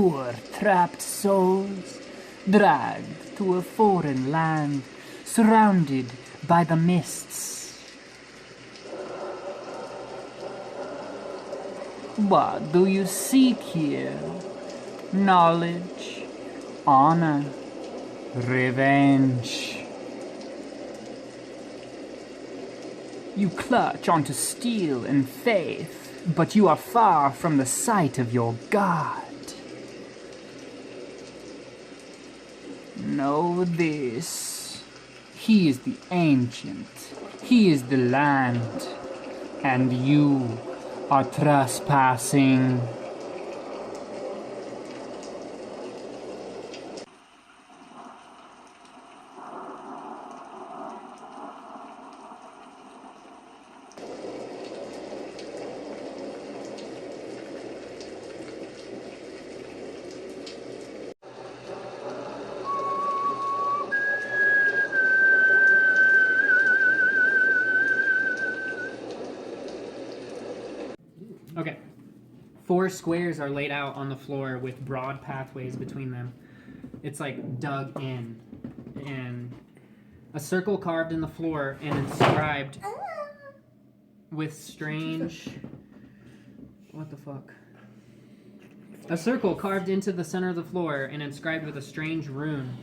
poor trapped souls, dragged to a foreign land, surrounded by the mists. What do you seek here? Knowledge, honor, revenge. You clutch onto steel and faith, but you are far from the sight of your God. Know this. He is the ancient. He is the land. And you are trespassing. Okay. 4 squares are laid out on the floor with broad pathways between them. It's like dug in. And a circle carved in the floor and inscribed with strange... What the fuck? A circle carved into the center of the floor and inscribed with a strange rune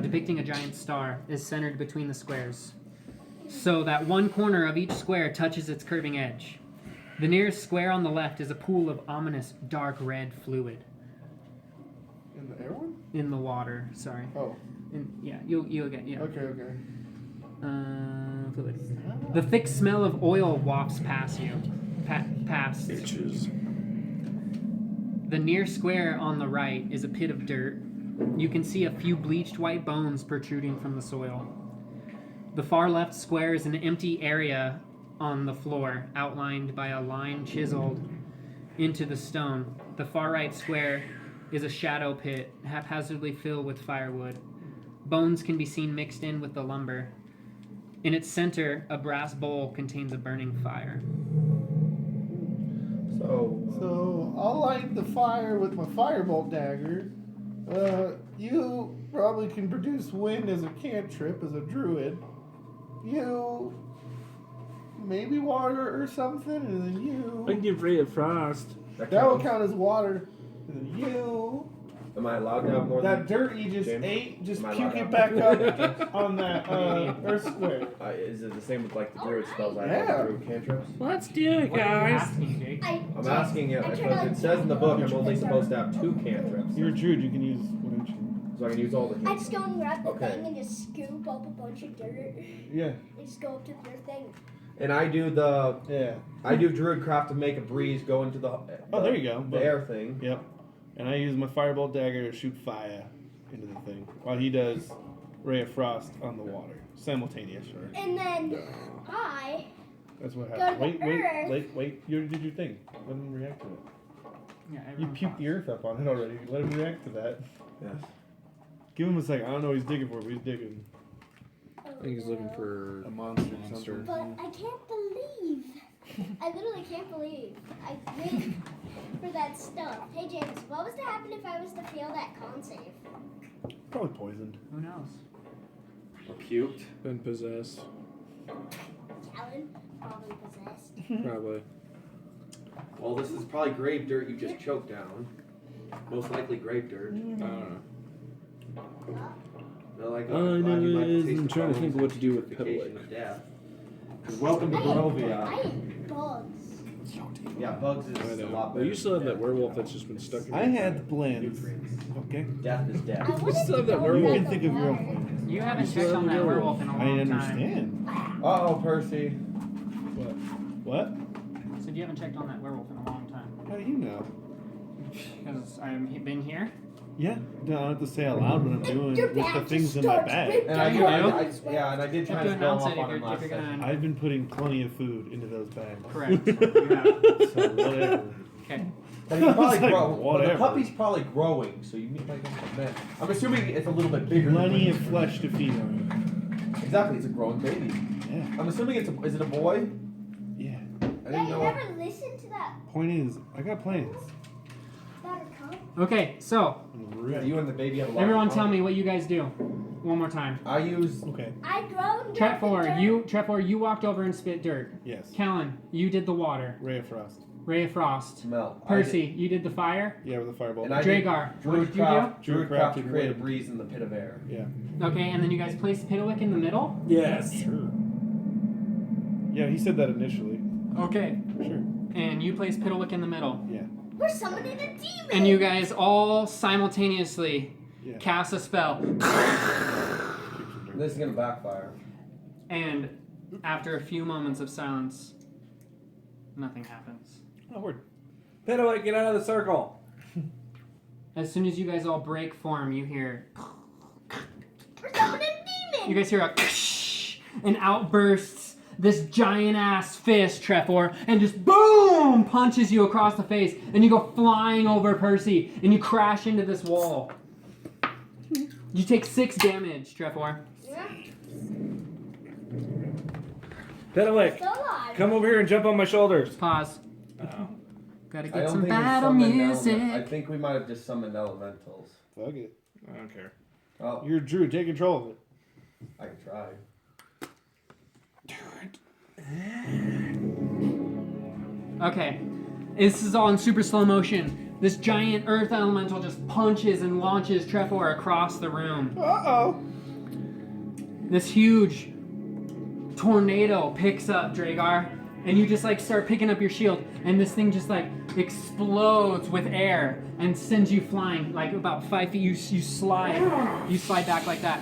depicting a giant star is centered between the squares, so that one corner of each square touches its curving edge. The nearest square on the left is a pool of ominous dark red fluid. In the air one? In the water, sorry. Oh. You'll get, yeah. Okay. Fluid. The thick smell of oil wafts past you. Past. Bitches. The near square on the right is a pit of dirt. You can see a few bleached white bones protruding from the soil. The far left square is an empty area on the floor, outlined by a line chiseled into the stone. The far right square is a shadow pit, haphazardly filled with firewood. Bones can be seen mixed in with the lumber. In its center, a brass bowl contains a burning fire. So I'll light the fire with my firebolt dagger. You probably can produce wind as a cantrip, as a druid. You... maybe water or something, and then you... I can give Ray of Frost. That will count as water. And then you... Am I allowed to have more that than... dirt you just James? ate, just Am I puke allowed it to back have- up on that earth square. Is it the same with like the druid spells I Yeah. have, druid cantrips? Let's do it, What are you guys. asking, Jake? I'm asking it because it says in the book I'm only supposed to have 2 cantrips. You're a druid, you can use one each. So I can use all the I cantrips. just go and grab the Okay. thing and just scoop up a bunch of dirt Yeah. and just go up to your thing. And I do the... Yeah. I do druid craft to make a breeze go into the... Oh, there you go. The air thing. Yep. And I use my firebolt dagger to shoot fire into the thing, while he does Ray of Frost on the water, simultaneous. And then I That's what Go happened. to Earth. Wait. You already did your thing. Let him react to it. Yeah, You everyone puked the earth up on it already. Let him react to that. Yes. Give him a second. I don't know what he's digging for, but he's digging I think he's looking for a monster or something. But I can't believe. I literally can't believe I went for that stuff. Hey James, what was to happen if I was to fail that con save? Probably poisoned. Who knows? Or puked. been possessed. Alan, probably possessed. Probably. Well, this is probably grave dirt you just choked down. Most likely grave dirt. I don't know. They're like, All I glad you know like is taste I'm the trying to think bones what to do with purification Pebble of death. 'Cause welcome to Barovia. I ate bugs. Yeah, bugs is I a know. lot Well, better. you still have than that death, werewolf you that's just been stuck in I had the plans. nutrients. Okay. Death is I death. wanted still have to that go werewolf. You in can think the of your own water. plans. You haven't still checked on have that a werewolf in a I long time. understand. Uh-oh, Percy. What? Said you haven't checked on that werewolf in a long time. How do you know? Because I've been here. Yeah. Don't have to say out loud what I'm doing Your with the bag things just in my starts bag. ripping And I, you I, know? I, yeah, and I did You try have to to go announce off it on if him you're last gonna... session. I've been putting plenty of food into those bags. Correct. You have. So whatever. Okay. But he's probably It's like, but the whatever. puppy's probably growing, so you need like a man. I'm assuming it's a little bit bigger. than Plenty when of you- flesh to feed on. Exactly, it's a growing baby. Yeah. I'm assuming is it a boy? Yeah. I Yeah, didn't you know. never listened to that. Point is, I got plans. Buttercup. Okay, so You and the baby have a lot everyone of tell fun. me what you guys do. One more time. I use. Okay. I grown Trefor, you walked over and spit dirt. Yes. Callan, you did the water. Ray of Frost. Ray of Frost. Smell. Percy, you did the fire. Yeah, with the fireball. And I did Dragar, what did you do? Druidcraft to Druidcraft create a wind. breeze in the pit of air. Yeah. Okay, and then you guys placed Piddlewick in the middle? Yes. Sure. Yeah, he said that initially. Okay. Sure. And you placed Piddlewick in the middle. Yeah. We're summoning a demon. And you guys all simultaneously Yeah. cast a spell. This is gonna backfire. And after a few moments of silence, nothing happens. Oh, word. Piddlewick, get out of the circle. As soon as you guys all break form, you hear... We're summoning a demon. You guys hear a... and out bursts this giant-ass fist, Trefor, and just boom! Punches you across the face, and you go flying over Percy, and you crash into this wall. You take 6 damage, Trefor. Yeah. Piddlewick, Still alive. come over here and jump on my shoulders. Pause. Oh. Gotta I get don't some think we battle summoned music. I think we might have just summoned elementals. Fuck it. I don't care. Oh, You're a druid. Take control of it. I can try. Okay, this is all in super slow motion. This giant earth elemental just punches and launches Trefor across the room. Uh-oh. This huge tornado picks up Dragar, and you just like start picking up your shield, and this thing just like explodes with air and sends you flying like about 5 feet. You slide back like that.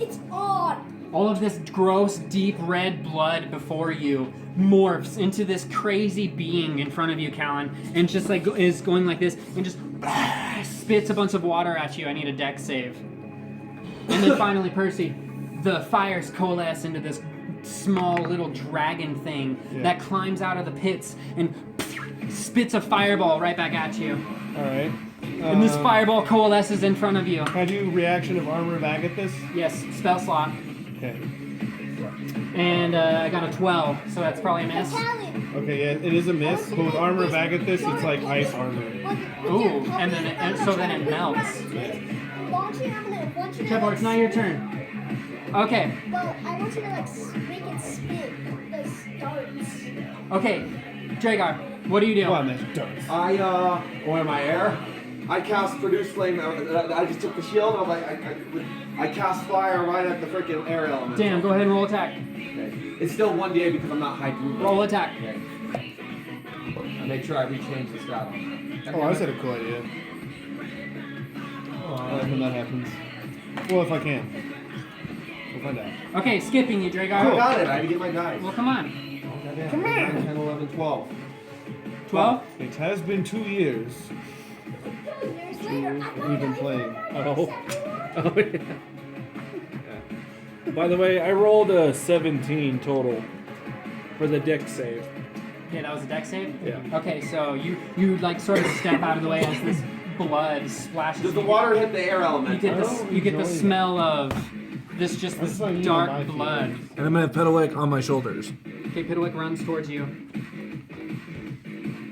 It's on. All of this gross, deep red blood before you morphs into this crazy being in front of you, Callan, and just like is going like this and just spits a bunch of water at you. I need a dex save. And then finally, Percy, the fires coalesce into this small little dragon thing that climbs out of the pits and spits a fireball right back at you. All right. And this fireball coalesces in front of you. Can I do reaction of armor back at this? Yes, spell slot. Okay. And I got a 12, so that's probably a miss. Italian. Okay, yeah, it is a miss, but with armor back at this, it's like ice armor. Ooh, and then it melts. Launching, I'm gonna want you to. Trevor, it's not your turn. Okay, Well, I want you to like make it spin the darts. okay. Dragar, what do you do? Come on, man. Darts. Or am I air? I cast produce flame. I just took the shield. And I'm like, I cast fire right at the freaking air element. Damn, go ahead and roll attack. Okay. It's still 1d8 because I'm not high druid. Roll attack. Okay. I make sure I rechange the stat. Oh, I just had a cool idea. I like when that happens. Well, if I can. We'll find out. Okay, skipping you, I Dragar. got it. I had to get my dice. Well, come on. Come on. 9, 10, 11, 12. 12? It has been 2 years. 2 years later, I We've been playing. Oh. Oh, yeah. Yeah. By the way, I rolled a 17 total for the dex save. Okay, that was a dex save? Yeah. Okay, so you like sort of step out of the way as this blood splashes. Does the you. water hit the air You element? get this. Oh, You get the enjoy smell of this That's what I need in my dark field. blood. And I'm gonna Piddlewick on my shoulders. Okay, Piddlewick runs towards you.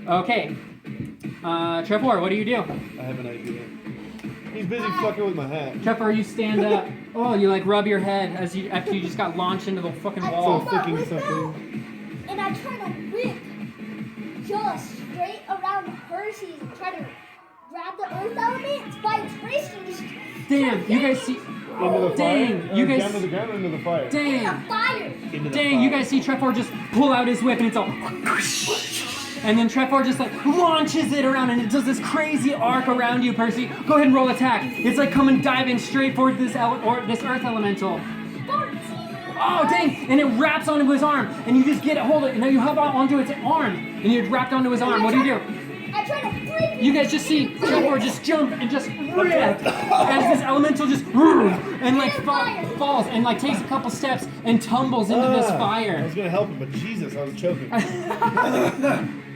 Okay. Trevor, what do you do? I have an idea. He's busy fucking with my hat. Trevor, you stand up. Oh, you like rub your head as you after you just got launched into the fucking I wall. pull my thinking whip something. out, and I try to whip just straight around Percy's and try to grab the earth element by its wrist and just Damn, you guys see. Into the Dang, fire? you Or guys- down to the ground or into the fire? in Dang, the fire. Into the dang, fire. you guys see Trevor just pull out his whip and it's all. And then Trevor just like launches it around and it does this crazy arc around you, Percy. Go ahead and roll attack. It's like coming diving straight for this this earth elemental. Oh dang! And it wraps onto his arm, and you just get hold of it, and now you hop onto its arm, and you're wrapped onto his arm. What do you do? I try to flip You guys just see Trevor just jump and just rip as this elemental just and like falls and like takes a couple steps and tumbles into this I fire. was gonna help him, but Jesus, I was choking.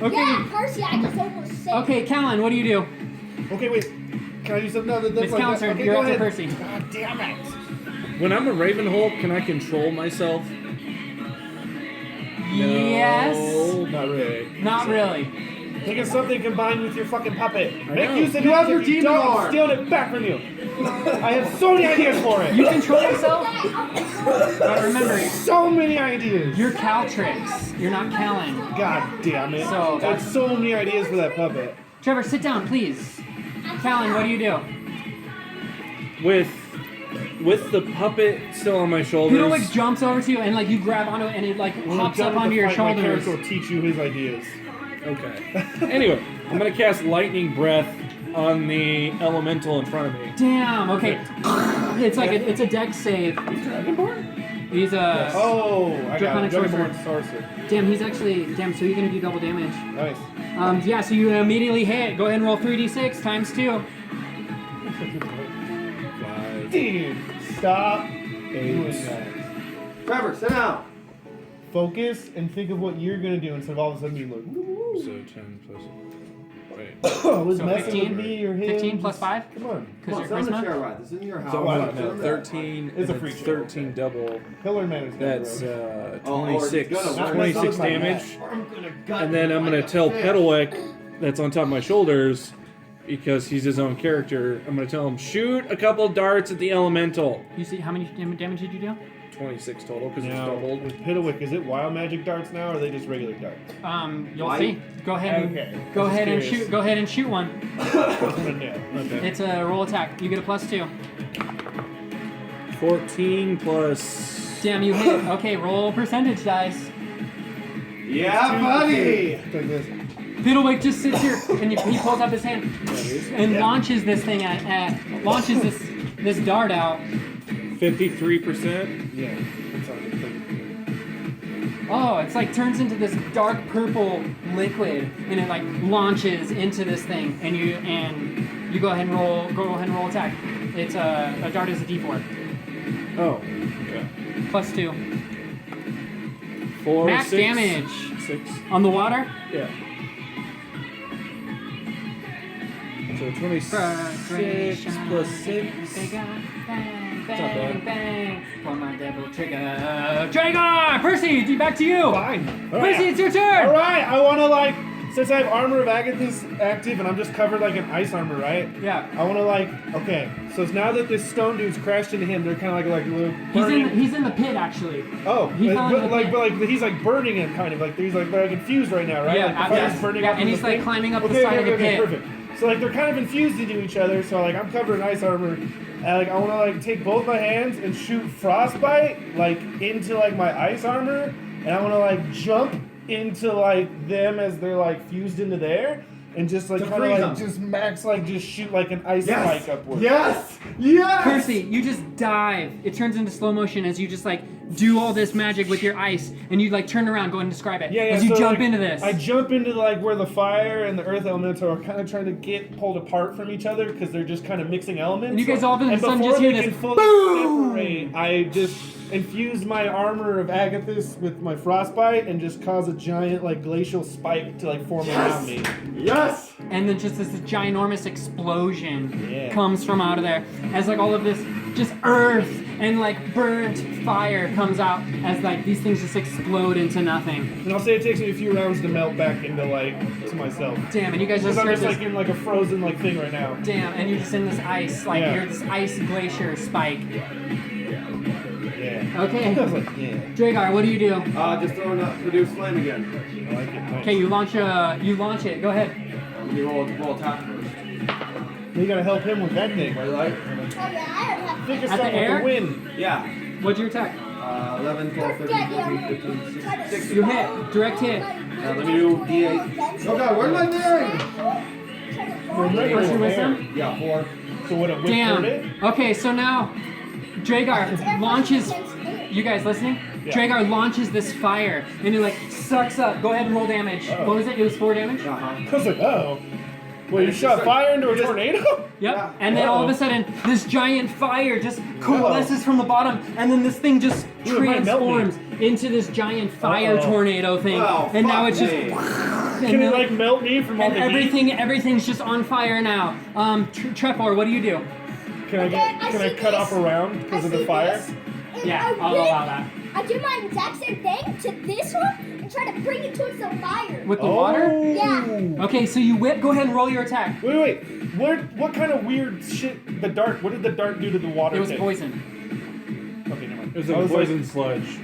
Okay, Yeah, Percy, I just almost saved. okay, Callan, what do you do? Okay, wait. Can I do something? No, that's It's like Callan's that. turn. Okay, You're go up to ahead. Percy. God damn it. When I'm a Ravenhold, can I control myself? Yes. Not really. Not really. Think of something combined with your fucking puppet. Make know. use of You it. have your If you demon don't, I'm arm. stealing it back from you. I have so many ideas for it. You control yourself? But remember, So many ideas. you're Caltrix. You're not Callan. God damn it. So- I have so many ideas for that puppet. Trevor, sit down, please. Callan, what do you do? With the puppet still on my shoulders. Piddlewick jumps over to you and like you grab onto it and it like When hops I'm up done onto with the your fight, my shoulders. character will teach you his ideas. Okay. Anyway, I'm gonna cast lightning breath on the elemental in front of me. Damn. Okay. It's like it's a dex save. Dragonborn? He's a. Oh, I got it. Draconic sorcerer. Dragonborn sorcerer. Damn. He's actually. Damn. So you're gonna do double damage. Nice. Yeah. So you immediately hit. Go ahead and roll 3d6 times 2. Dude, stop doing that. Trevor, sit down. Focus and think of what you're gonna do instead of all of a sudden being like, So 10 plus. Wait. was So messing 15? with me or him. 15 plus 5? Come on. Because Come your on, sit on the chair, charisma. right? This isn't your house. So why no, not? no, 13. It's a and free then show. 13 double. Pillar Man is dead, That's bro. 26. Oh, it's gonna 26 work. damage. I'm gonna gut And then you I'm like gonna a tell fish. Petalwick that's on top of my shoulders, because he's his own character. I'm gonna tell him, shoot a couple darts at the elemental. You see how many damage did you do? 26 total because it's Now, doubled. with Piddlewick, is it wild magic darts now, or are they just regular darts? You'll Light? see. Go ahead. And, Okay. Go Just ahead and curious. shoot. Go ahead and shoot one. Okay. It's a roll attack. You get a +2. 14 plus. Damn, you hit. Okay, roll percentage dice. Yeah, buddy. Like this. Piddlewick just sits here and he pulls up his hand and launches this thing launches this dart out. 53%. Yeah. It's on the thing. Oh, it's like turns into this dark purple liquid and it like launches into this thing and you go ahead and roll attack. It's a dart is a D4 Oh. Okay. +2 4, max 6, damage 6. on the water. Yeah. So 26 plus 6. Bang, not bad. bang. For my devil trigger. Dragar! Percy, back to you. Fine. All Percy, right. it's your turn. All right. I want to since I have armor of Agathis active and I'm just covered like in ice armor, right? Yeah. I want to okay. So now that this stone dude's crashed into him, they're kind of like a little burning. He's in the pit actually. Oh, He fell into the pit. he's like burning him, kind of like he's like they're infused right now, right? Yeah, like the fire's yes. burning Yeah, up and in he's the like thing. climbing up the Okay, side of the okay, pit. perfect. So like they're kind of infused into each other. So like I'm covered in ice armor, and I want to take both my hands and shoot frostbite into my ice armor, and I want to jump into them as they're fused into there. And just To kind freeze of them. just max just shoot an ice Yes. spike upward. Yes. Yes. Percy, you just dive. It turns into slow motion as you just do all this magic with your ice, and you turn around, go ahead and describe it. Yeah, As you so, jump into this. I jump into where the fire and the earth elemental are kind of trying to get pulled apart from each other because they're just kind of mixing elements. And you guys all of a and sudden before just hear they this can fully separate, I just infuse my armor of Agathis with my frostbite and just cause a giant glacial spike to form around me. Yes. And then just this ginormous explosion Yeah. comes from out of there as all of this just earth and burnt fire comes out as these things just explode into nothing. And I'll say it takes me a few rounds to melt back into to myself. Damn, and you guys Because just I'm heard just this. in a frozen thing right now. Damn, and you're just in this ice, Yeah. you're this ice glacier spike. Yeah. Okay, I was like, yeah. Dragar, what do you do? Just throwing up produce flame again. I like it. Nice. Okay, you launch it. Go ahead. Let me roll attack first. You gotta help him with that thing. What do you like? Oh yeah, I don't have Think of At the something with air? the wind. Yeah. What's your attack? 11, 12, 13, 14, 15, 16. You hit. Direct hit. Let me do D8. Oh god, where's my bearing? What's your wisdom? Yeah, 4. So what a whip Damn. it? Okay, so now Dragar launches. You guys listening? Yeah. Dragar launches this fire and it sucks up. Go ahead and roll damage. Oh. What was it? It was 4 damage? Uh-huh. I was like, oh. Well, you It's shot just fire into a tornado? Yep. Yeah. And then all of Uh-oh. a sudden, this giant fire just coalesces from the bottom, and then this thing just Ooh, it might melt me. transforms into this giant fire Uh-oh. tornado thing. Oh, and now fuck it's just. me. Can then- it melt me from all and the heat? everything's just on fire now. Trepor, what do you do? Can I cut off around because of the fire? Yeah, I'll allow that. I do my exact same thing to this one, try to bring it towards the fire. With the water? Yeah. Okay, so you whip. Go ahead and roll your attack. Wait. What kind of weird shit? What did the dart do to the water? It was thing? poison. Okay, never mind. It was like a poison sludge.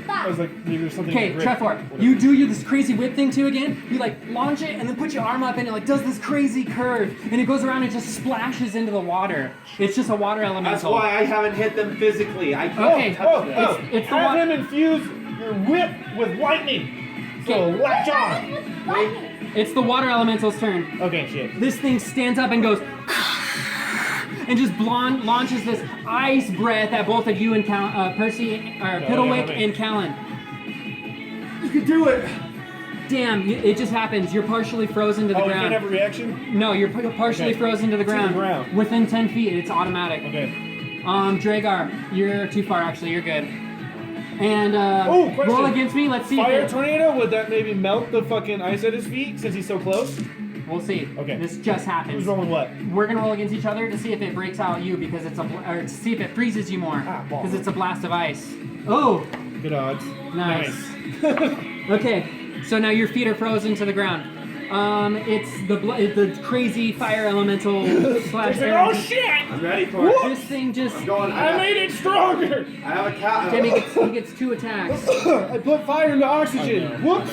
I was like, maybe there's something. Okay, Trevor, you do this crazy whip thing too again. You like launch it and then put your arm up and it like does this crazy curve and it goes around and just splashes into the water. It's just a water That's elemental. why I haven't hit them physically. I can't Okay. touch them. It's the Have one. him infuse your whip with lightning. So Okay. latch on. It's the water elemental's turn. Okay, shit. This thing stands up and goes and just launches this ice breath at both of you and Percy, or Piddlewick and Callan. You can do it. Damn, it just happens. You're partially frozen to the Oh, you ground. can't have a reaction? No, you're partially Okay. frozen to the ground. ground. Within 10 feet, it's automatic. Okay. Dragar, you're too far actually, you're good. And question. roll against me, let's see. Fire tornado? Would that maybe melt the fucking ice at his feet since he's so close? We'll see. Okay. This just happens. Who's rolling what? We're gonna roll against each other to see if it breaks out you because it's or to see if it freezes you more ball. because it's a blast of ice. Oh, Good odds. nice. Okay, so now your feet are frozen to the ground. It's the crazy fire elemental slash. He's like, oh shit! I'm ready for it. This thing just. I'm going. I made it stronger! I have a cat. Jamie he gets 2 attacks. I put fire into oxygen. Whoops!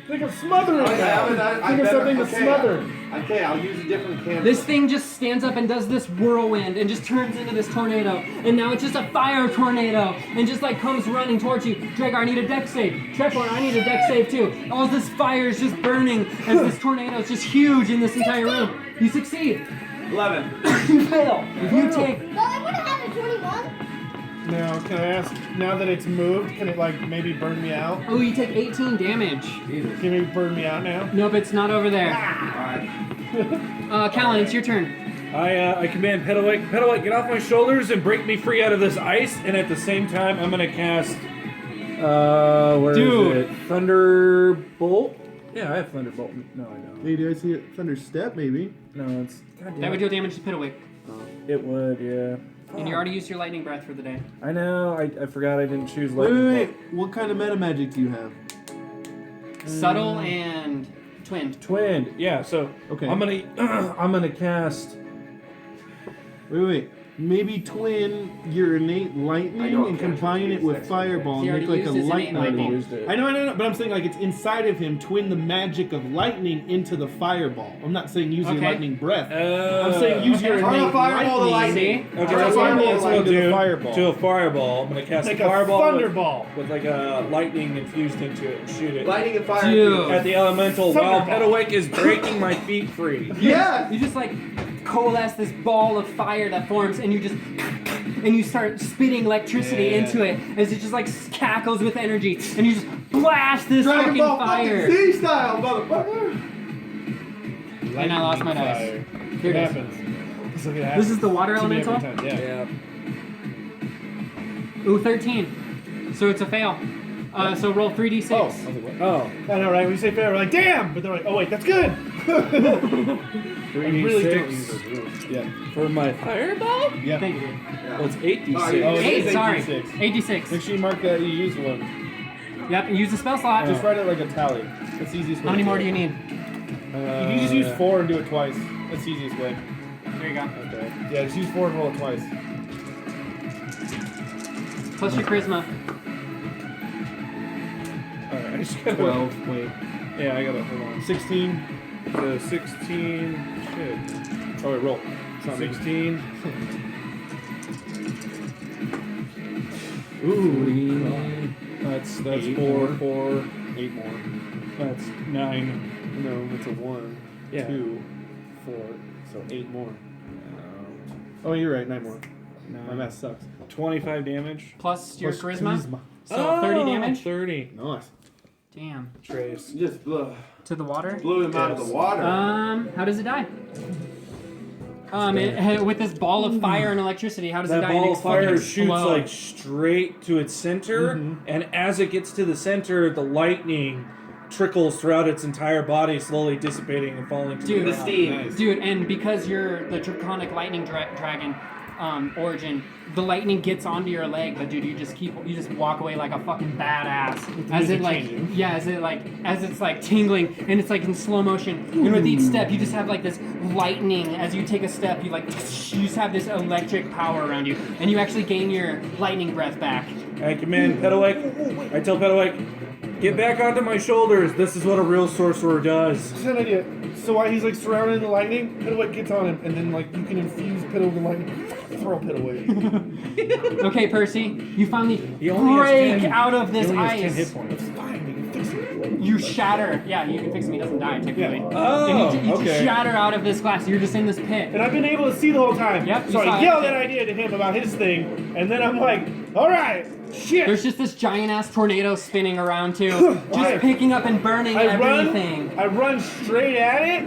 Think of smothering now. Think of something to smother. Okay, I'll use a different camera. This thing just stands up and does this whirlwind and just turns into this tornado. And now it's just a fire tornado and just like comes running towards you. Dragar, I need a dex save. Trevor, I need a dex save too. All this fire is just burning as this tornado is just huge in this entire room. You succeed. 11. You fail. You take. Well, I would have had a 21. Now, can I ask, now that it's moved, can it like maybe burn me out? Oh, you take 18 damage. Jesus. Can it burn me out now? Nope, it's not over there. Alright. Callan, it's your turn. I command Piddlewick, get off my shoulders and break me free out of this ice. And at the same time, I'm gonna cast. Where Dude. is it? Thunderbolt. Yeah, I have Thunderbolt. No, I don't. Hey, do I see it? Thunder step, maybe? No, it's. God That would deal damage to Piddlewick. It would, yeah. And you already used your lightning breath for the day. I know. I forgot I didn't choose Wait, lightning. wait, wait. What kind of meta magic do you have? Subtle and twinned. Twinned. Yeah. So Okay. I'm gonna cast. Wait. Maybe twin your innate I lightning know and it can't combine be it with used. fireball He and make already like a used his innate lightning. lightning. Used it. I know, but I'm saying like it's inside of him. Twin the magic of lightning into the fireball. I'm not saying use your Okay. lightning breath. I'm saying use your Turn innate a fireball to lightning. lightning. See? Okay, Turn that's a what I'm fireball gonna into do. the fireball. To a fireball. I'm gonna cast Like a a fireball thunderball. with like a lightning infused into it and shoot it Lightning and fire. Dude. at the elemental while Thunderball. Piddlewick is breaking my feet free. Yeah. You just like coalesce this ball of fire that forms and you start spitting electricity into it as it just like cackles with energy and you just blast this Dragon fucking Ball fire. fucking Z style, motherfucker. And I lost my dice. Fire. Here What it is. happens? This This is the water to me every elemental? time, Yeah. Yeah. Ooh, 13. So it's a fail. So roll 3d6. Oh, I was like, what? Oh. I know, right? When you say fair, we're like, damn! But they're like, oh wait, that's good! I really don't use those rules. Yeah. For my fireball? Yeah. Thank you. Well, it's 8d6. Oh, Oh, Eight, it's sorry. 8d6. 86. Make sure you mark that you use one. Yep, and use the spell slot. Just write it like a tally. That's the easiest way. How many to more do do you it. need? You can just use 4 and do it twice. That's the easiest way. There you go. Okay. Yeah, just use 4 and roll it twice. Plus your charisma. Alright, I just gotta. 12, wait. Yeah, I gotta. Hold on. 16. So 16. Shit. Oh, wait, roll. It's not me. 16. Ooh. That's 8 4, more. 4. 8 more. That's 9. No, it's a 1. Yeah. 2, 4. So 8 more. Oh, you're right, 9 more. My math sucks. 25 damage. Plus your Plus charisma. So 30 damage? 30. Nice. Damn. Trace. You just To the water? blew him out of the water. How does it die? With this ball of fire and electricity, how does it That die? ball It of fire explodes. shoots Explode. like straight to its center, and as it gets to the center, the lightning trickles throughout its entire body, slowly dissipating and falling to Dude, the the ground. steam. Nice. Dude, and because you're the draconic lightning dragon, Origin, the lightning gets onto your leg, but dude, you just walk away like a fucking badass. As it like, yeah, as it's like tingling, and it's like in slow motion. And with each step, you just have like this lightning. As you take a step, you just have this electric power around you, and you actually gain your lightning breath back. I command Petalwick. I tell Petalwick, get back onto my shoulders. This is what a real sorcerer does. Just an idea. So while he's like surrounded in the lightning, Petalwick gets on him, and then like you can infuse Petalwick with lightning. Throw Petalwick. Okay, Percy, you finally He only has break 10 out of this he only has 10 ice. hit points. It's fine. We can fix it. You shatter. Yeah, you can fix him. He doesn't die technically. Yeah. Oh, And you just okay. shatter out of this glass. You're just in this pit. And I've been able to see the whole time. Yep, you So saw I yelled everything. that idea to him about his thing, and then I'm like, all right, shit. There's just this giant ass tornado spinning around too, just Okay. picking up and burning everything. I run straight at it,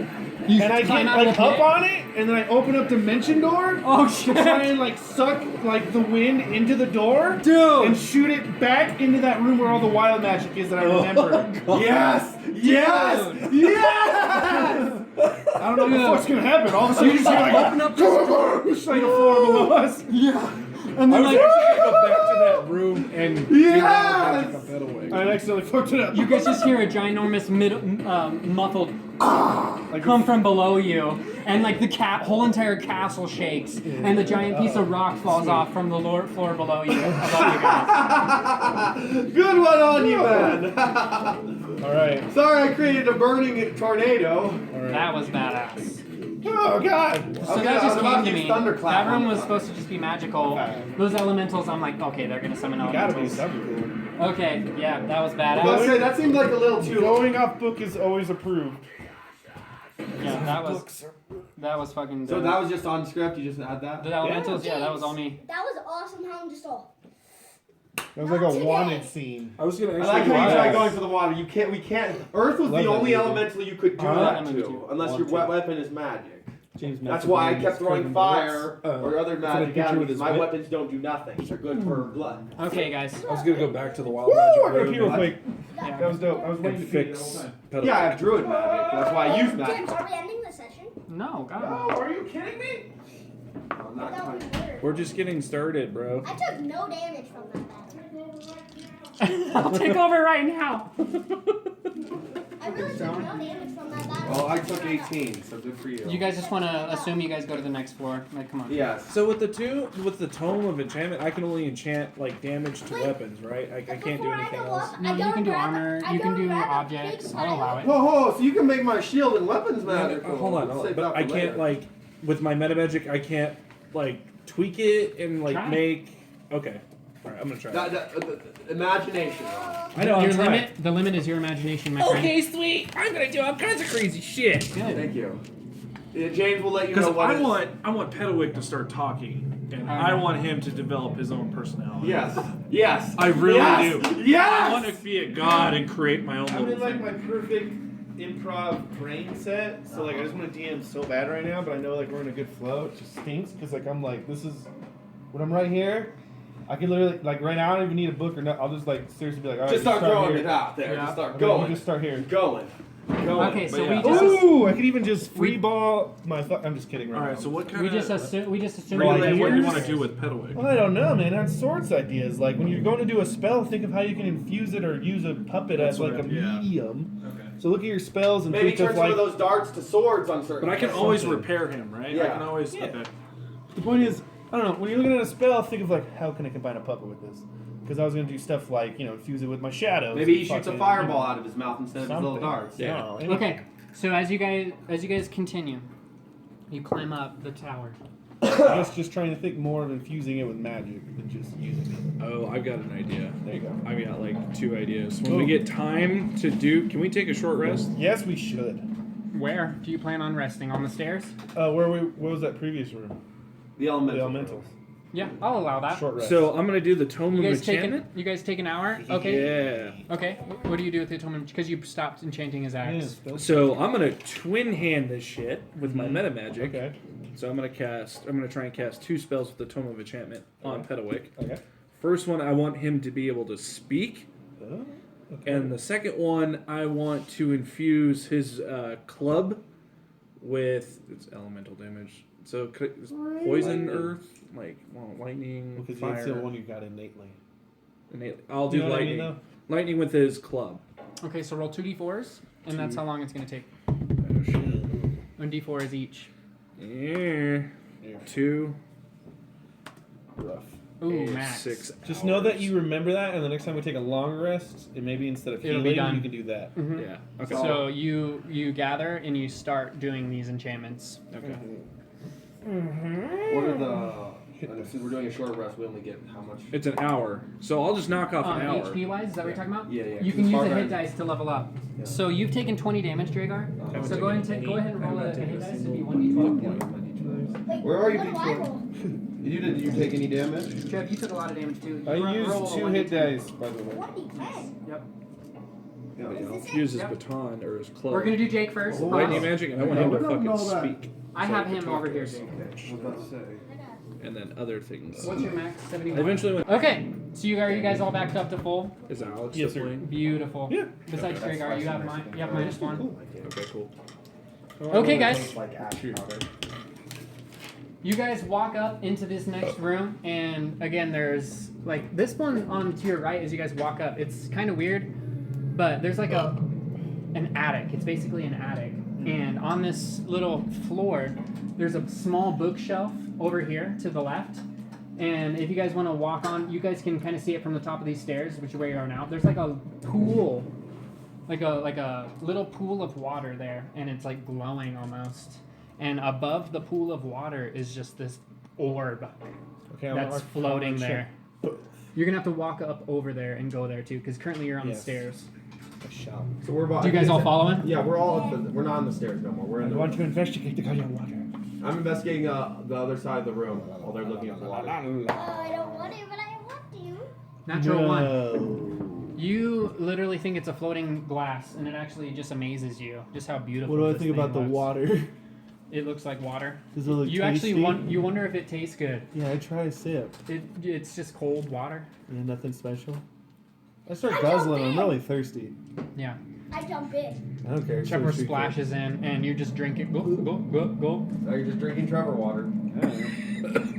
You and I get climb out of like the up pit. on it, and then I open up Dimension Door. Oh To shit! try and like suck like the wind into the door, Dude. and shoot it back into that room where all the wild magic is that I remember. Yes! Yes! Dude. Yes! I don't know what the fuck's gonna happen. All of a sudden, you just like Open up this door. it's like a floor below us. Yeah. And I then was like actually gonna go back to that room and do Yes! magic on Petalwick. I accidentally fucked it up. you guys just hear a ginormous muffled come from below you, and like the whole entire castle shakes, and the giant piece of rock falls off from the floor below you, above you guys. Good one on you, man. All right. Sorry I created a burning tornado. That was badass. Oh God. So Okay, that I was just about came to to use me. thunderclap That on room it. was supposed to just be magical. Okay. Those elementals, I'm like, okay, they're gonna summon Gotta be elementals. something Okay, yeah, that was I was badass. gonna say, that seemed like a little cool. too... Going off book is always approved. Yeah, that was fucking. So dope. that was just on script, you just had that? The elementals, yeah, that was all me. That was awesome how I'm just all. That was like a wanted scene. I was gonna I like actually how you do tried that. going for the water. We can't. Earth was Love the that only movie. elemental you could do I that love that movie to, too. unless your Want to. weapon is magic. James That's why I kept throwing fire bullets. or other for the magic picture at me, with because his my whip. weapons don't do nothing. They're good for blood. Okay, guys. I was gonna go back to the wild Woo! I got a magic pee real room quick. Yeah. That was dope. I was waiting and to pee the fix whole time. Petalwick. Yeah, I have druid magic. That's why I use magic. James, are we ending the session? No, God. Oh, are you kidding me? I'm not I thought we quite- were. We're just getting started, bro. I took no damage from that battle. I'll take over right now. I really took no damage from that battle. Well, I took 18, so good for you. You guys just want to assume you guys go to the next floor? Like, come on. Yes. So with the tome of enchantment, I can only enchant like damage to weapons, right? I can't do Before I anything go else. up, No, I you go can do grab- armor. I You can go do grab a objects. big I'll allow it. Whoa, so you can make my shield and weapons magic. Hold on, Save but that I for can't later. like with my meta magic. I can't like tweak it and like Try. make. Okay, all right, I'm gonna try. Imagination. I know. Your I'm trying. the limit is your imagination, my friend. Okay, sweet. I'm gonna do all kinds of crazy shit. Good. Thank you. Yeah, James will let you know Because what I is- want Petalwick to start talking, and I I know. want him to develop his own personality. Yes. Yes. I really yes. do. Yes. I want to be a god and create my own I'm little in like thing. my perfect improv brain set, so like I just want to DM so bad right now, but I know like we're in a good flow. It just stinks because like I'm like this is when I'm right here. I can literally like right now I don't even need a book or nothing. I'll just like seriously be like, all right, Just start throwing here. it out there. Yeah. Just start Okay, going. you just start here. Going. Okay, so But we yeah. just Ooh, I could even just free ball my. I'm just kidding right All now. right, so what kind we of just assume relay what you Here's- want to do with Petalwick? Well, I don't know, man. That's swords ideas. Like when you're going to do a spell, think of how you can infuse it or use a puppet That's as like what a yeah. medium. Okay. So look at your spells and Maybe think turn of some like. of those darts to swords on certain. But I can things. always Something. repair him, right? I Yeah. can always. Yeah. Okay. The point is, I don't know. When you're looking at a spell, think of like how can I combine a puppet with this? Because I was gonna do stuff like infuse it with my shadows. Maybe he and shoots a fucking, fireball out of his mouth instead of his little something. darts. Yeah. No, and- Okay, so as you guys continue, you climb up the tower. I guess just trying to think more of infusing it with magic than just using Oh, I've got an idea. it. There you go. I've got like 2 ideas. When Oh. we get time to do, can we take a short rest? Yes, we should. Where do you plan on resting? On the stairs? What was that previous room? The elemental. The elementals. Yeah, I'll allow that. Short rest. So I'm gonna do the tome You of guys take enchantment. you guys take an hour? Okay. Yeah. Okay. What do you do with the atonement? Because you stopped enchanting his axe. Yeah, spell- So I'm gonna twin hand this shit with my meta magic. Okay. So I'm gonna try and cast 2 spells with the tome of enchantment on Petalwick. Okay. First one, I want him to be able to speak, Oh, okay. and the second one, I want to infuse his club with it's elemental damage. So poison, earth, like lightning, Because fire. that's the one you got innately. I'll do You know what I lightning. mean, though? Lightning with his club. Okay, so roll 2d4s, and that's how long it's going to take. Oh shit. 1d4 is each. Yeah. 2. Rough. Ooh, and max. 6. Just know that you remember that, and the next time we take a long rest, and maybe instead of It'll be healing, done. you can do that. Mhm. Yeah. Okay. So you gather and you start doing these enchantments. Okay. What are the? Since we're doing a short rest, we only get how much? It's an hour, so I'll just knock off an hour. HP wise, is that what you're talking about? Yeah, yeah. You can use a Barbarian. hit dice to level up. Yeah. So you've taken 20 damage, Dragar. Uh-huh. So go ahead and roll a hit dice. It'd be 1d12. Wait, Where are you, what do I Detroit? roll? Did you take any damage? Trev, you took a lot of damage too. I Roll used a 2 1d10. hit dice, by the way. 1d10. Yep. Use his Yep. baton or his club. We're gonna do Jake first. Lightning magic, and I want him to I don't know fucking that. speak. I have him over here, Jake. I was about to say. And then other things. What's your max? 71. Eventually, when Okay, so are you guys all backed up to full? is Alex Yes, still sir. playing? Beautiful. Yeah. Besides Dragar, you have -1. Okay, cool. Okay, guys. Like ash powder. You guys walk up into this next room, and again, there's like this one on to your right as you guys walk up. It's kind of weird, but there's like an attic. It's basically an attic, and on this little floor, there's a small bookshelf over here to the left. And if you guys want to walk on, you guys can kind of see it from the top of these stairs, which is where you are now. There's like a pool, like a little pool of water there, and it's like glowing almost. And above the pool of water is just this orb Okay, that's floating there. You're gonna have to walk up over there and go there too, because currently you're on the Yes. stairs. I shall. So we're about. Do you guys all following? Yeah, we're all. We're not on the stairs no more. We're in the. to investigate the goddamn water. I'm investigating the other side of the room while they're looking at the water. Oh, I don't want to, but I want to. Natural one. No. You literally think it's a floating glass, and it actually just amazes you, just how beautiful. What do I this think thing about the looks. water? It looks like water. Does it look You tasty? actually you wonder if it tastes good. Yeah, I try a sip. It's just cold water. Yeah, nothing special. I start I guzzling. don't I'm really thirsty. Yeah. I jump in. I don't care. Trevor splashes in, and you just drink it. Go, go, go, go. Now you're just drinking Trevor water. I don't know.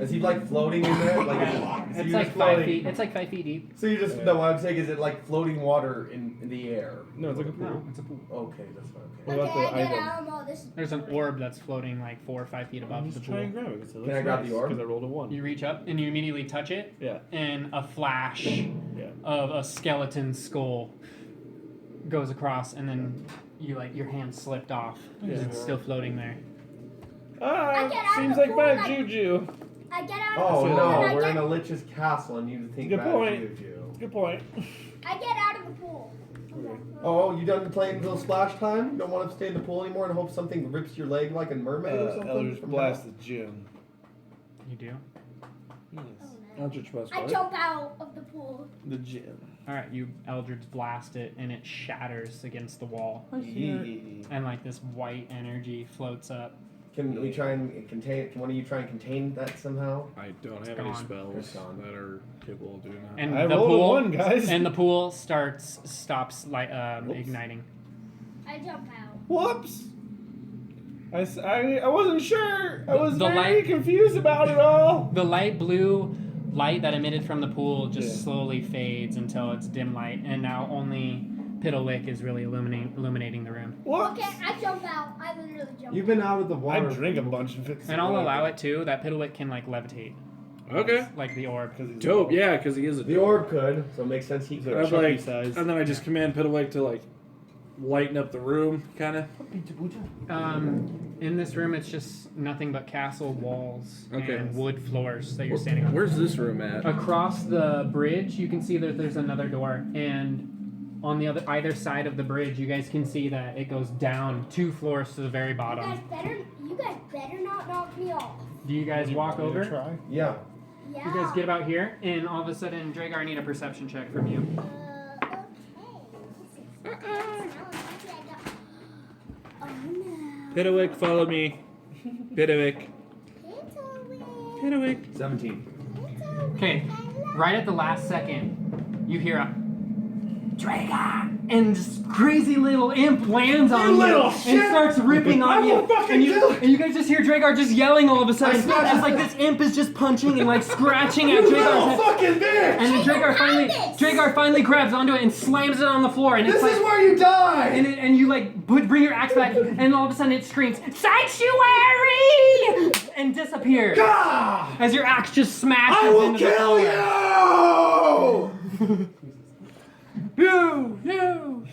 Is he like floating in there? Like so It's you're like just 5 floating- feet. It's like 5 feet deep. So you just no. What I'm saying is it like floating water in the air. No, it's like a pool. No, it's a pool. Okay, that's fine. What Okay, about the I get item? out of all this. There's an orb that's floating like 4 or 5 feet above the Just try and pool. grab it. Can I grab the orb? Because I rolled a 1. You reach up and you immediately touch it, Yeah. and a flash Yeah. of a skeleton skull goes across, and then your hand slipped off. Yeah. It's still floating there. I get out Seems of the like pool, bad like- juju. I get out Oh of the pool and no, I we're get, in a lich's castle and you think Good bad point. juju. Good point. I get out of the pool. Oh, you done playing little splash time? You don't want to stay in the pool anymore and hope something rips your leg like a mermaid or something? Eldritch from Blast hell? the gym. You do? Yes. Eldritch Blast I what? jump out of the pool. The gym. All right, you Eldritch blast it, and it shatters against the wall, Yee. and like this white energy floats up. Can we try and contain? Can one of you try and contain that somehow? I don't have any gone. spells It's gone. that are capable of doing that. And I the rolled a pool, 1, guys. and the pool stops like Oops. igniting. I jump out. Whoops. I wasn't sure. I was The very light- confused about it all. The light blue light that emitted from the pool just Yeah. slowly fades until it's dim light, and now only Piddlewick is really illuminating the room. Whoops. Okay, I jump out. I literally jump You've been out of the I water. drink a bunch of it. And I'll allow it too that Piddlewick can like levitate, Okay. like the orb. Dope, yeah, because he is a The dope. orb could, so it makes sense he He's could. a I'm chunky like, size. and then I just command Piddlewick to like lighten up the room, kind of. In this room, it's just nothing but castle walls Okay. and wood floors that you're standing on. Where's this room at? Across the bridge, you can see that there's another door, and on the either side of the bridge, you guys can see that it goes down 2 floors to the very You bottom. guys better not knock me off. Do you guys walk over? Try. Yeah. Yeah. You guys get about here, and all of a sudden, Dragar, I need a perception check from you. Okay. Oh no. Piddlewick, follow me. Piddlewick. Piddlewick. 17. Okay, right at the last second, you hear a Dragar, and this crazy little imp lands on you little and shit! starts ripping on I you. will fucking And you kill you. and you guys just hear Dragar just yelling all of a sudden as like this imp is just punching and like scratching at You Dragar's little head. fucking bitch! And then Dragar finally grabs onto it and slams it on the floor, and This it's like is where you die! and you like bring your axe back, and all of a sudden it screams "Sanctuary!" and disappears Gah! as your axe just smashes I will into the kill floor. you! You.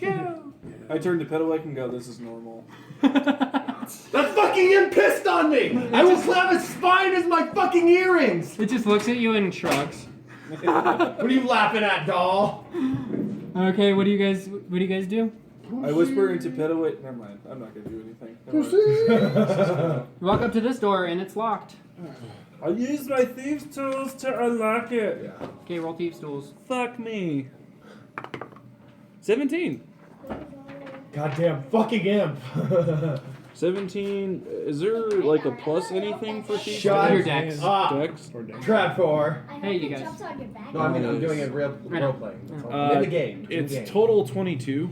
I turn to Pedawake and go, this is normal. That fucking imp pissed on me! I will slap his spine as my fucking earrings! It just looks at you and shrugs. What are you laughing at, doll? Okay, what do you guys do? I whisper into Pedawake. Never mind. I'm not gonna do anything. Never mind. You walk up to this door and it's locked. I used my thieves' tools to unlock it. Yeah. Okay, roll thieves' tools. Fuck me. 17. Goddamn fucking imp. 17. Is there like a plus anything for thieves' Shut your tools? decks. up. Dex? Trap 4. I Hey, hope you it guys. jumps on your back. No, I mean, I'm doing it role playing. In the game. It's in the game. total 22.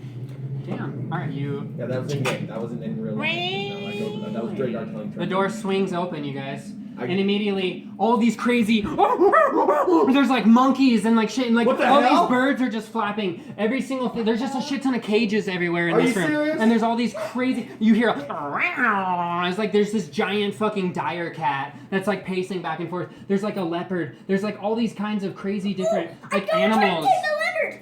Damn. All right, you. Yeah, that was in game. That wasn't in real life. No, that was Dragar telling The door swings open, you guys. And immediately, all these crazy, Oh, there's like monkeys and like shit, and like What the all hell? these birds are just flapping. Every single thing, there's just a shit ton of cages everywhere in Are this you room. serious? And there's all these crazy, you hear it's like there's this giant fucking dire cat that's like pacing back and forth. There's like a leopard. There's like all these kinds of crazy different like animals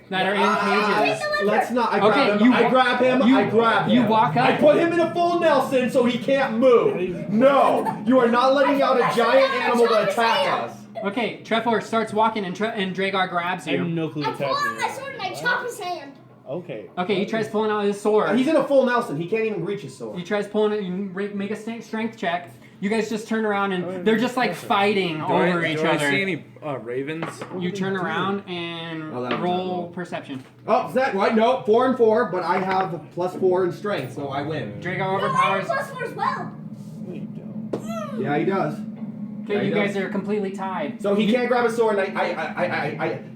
that are in cages. Let's not. I Okay, grab him. you I wa- grab him. you- I grab him. you walk up- I put him in a full Nelson so he can't move. No, you are not letting out a giant animal to attack us. Okay, Trevor starts walking and Dragar grabs I have you. no clue I what's pull out my happening. sword and I chop his hand. Okay. Okay, he tries pulling out his sword. He's in a full Nelson. He can't even reach his sword. He tries pulling it. You make a strength check. You guys just turn around and they're just like fighting over each do I other. see any ravens? You turn around and Oh, that was roll not perception. Oh, is that right? No, 4 and 4, but I have a +4 in strength, so I win. Dragar No, I have overpowers. +4 as well. No, you don't. Yeah, he does. Okay, Yeah, you he guys does. are completely tied. So he can't grab his sword, and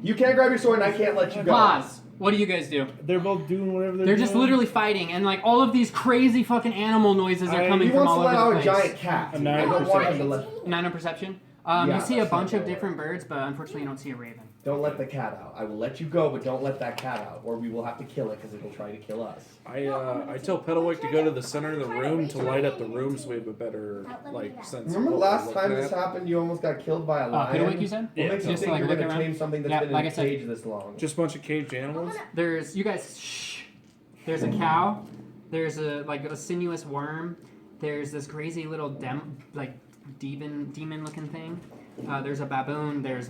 you can't grab your sword, and I can't let you go. Pause. What do you guys do? They're both doing whatever they're They're doing. just literally fighting, and like all of these crazy fucking animal noises are coming He from wants all to let over out the a place. giant cat. A I nine don't want him to let. 9 on perception. Yeah, You see a that's bunch not of gonna different birds, but unfortunately you don't see a raven. Don't let the cat out. I will let you go, but don't let that cat out, or we will have to kill it because it'll try to kill us. I tell Pedawake to go to the center of the room to light up the room so we have a better sense. Remember of what last we're time looking this at. happened? You almost got killed by a lion. Pedawake, you said? What makes you Just think like you're look going to around. change something that's Yeah, been like in I a said. cage this long? Just a bunch of caged animals. There's you guys. Shh. There's a cow. There's a sinuous worm. There's this crazy little demon looking thing. There's a baboon. There's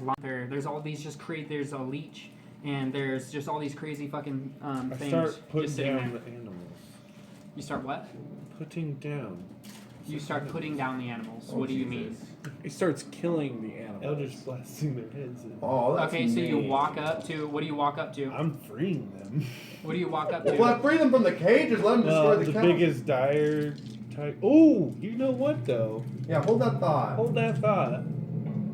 all these just There's a leech, and there's just all these crazy fucking I things start putting just sitting down there. the animals. You start what? Putting down. You start putting down the animals. What do you mean? He starts killing the animals. Elders blasting their heads in. Oh, that's Okay, so you mean. walk up to. What do you walk up to? I'm freeing them. What do you walk up to? Well, free them from the cages. Let them destroy the The cow. biggest dire type. Oh, you know what though? Yeah, hold that thought. Hold that thought.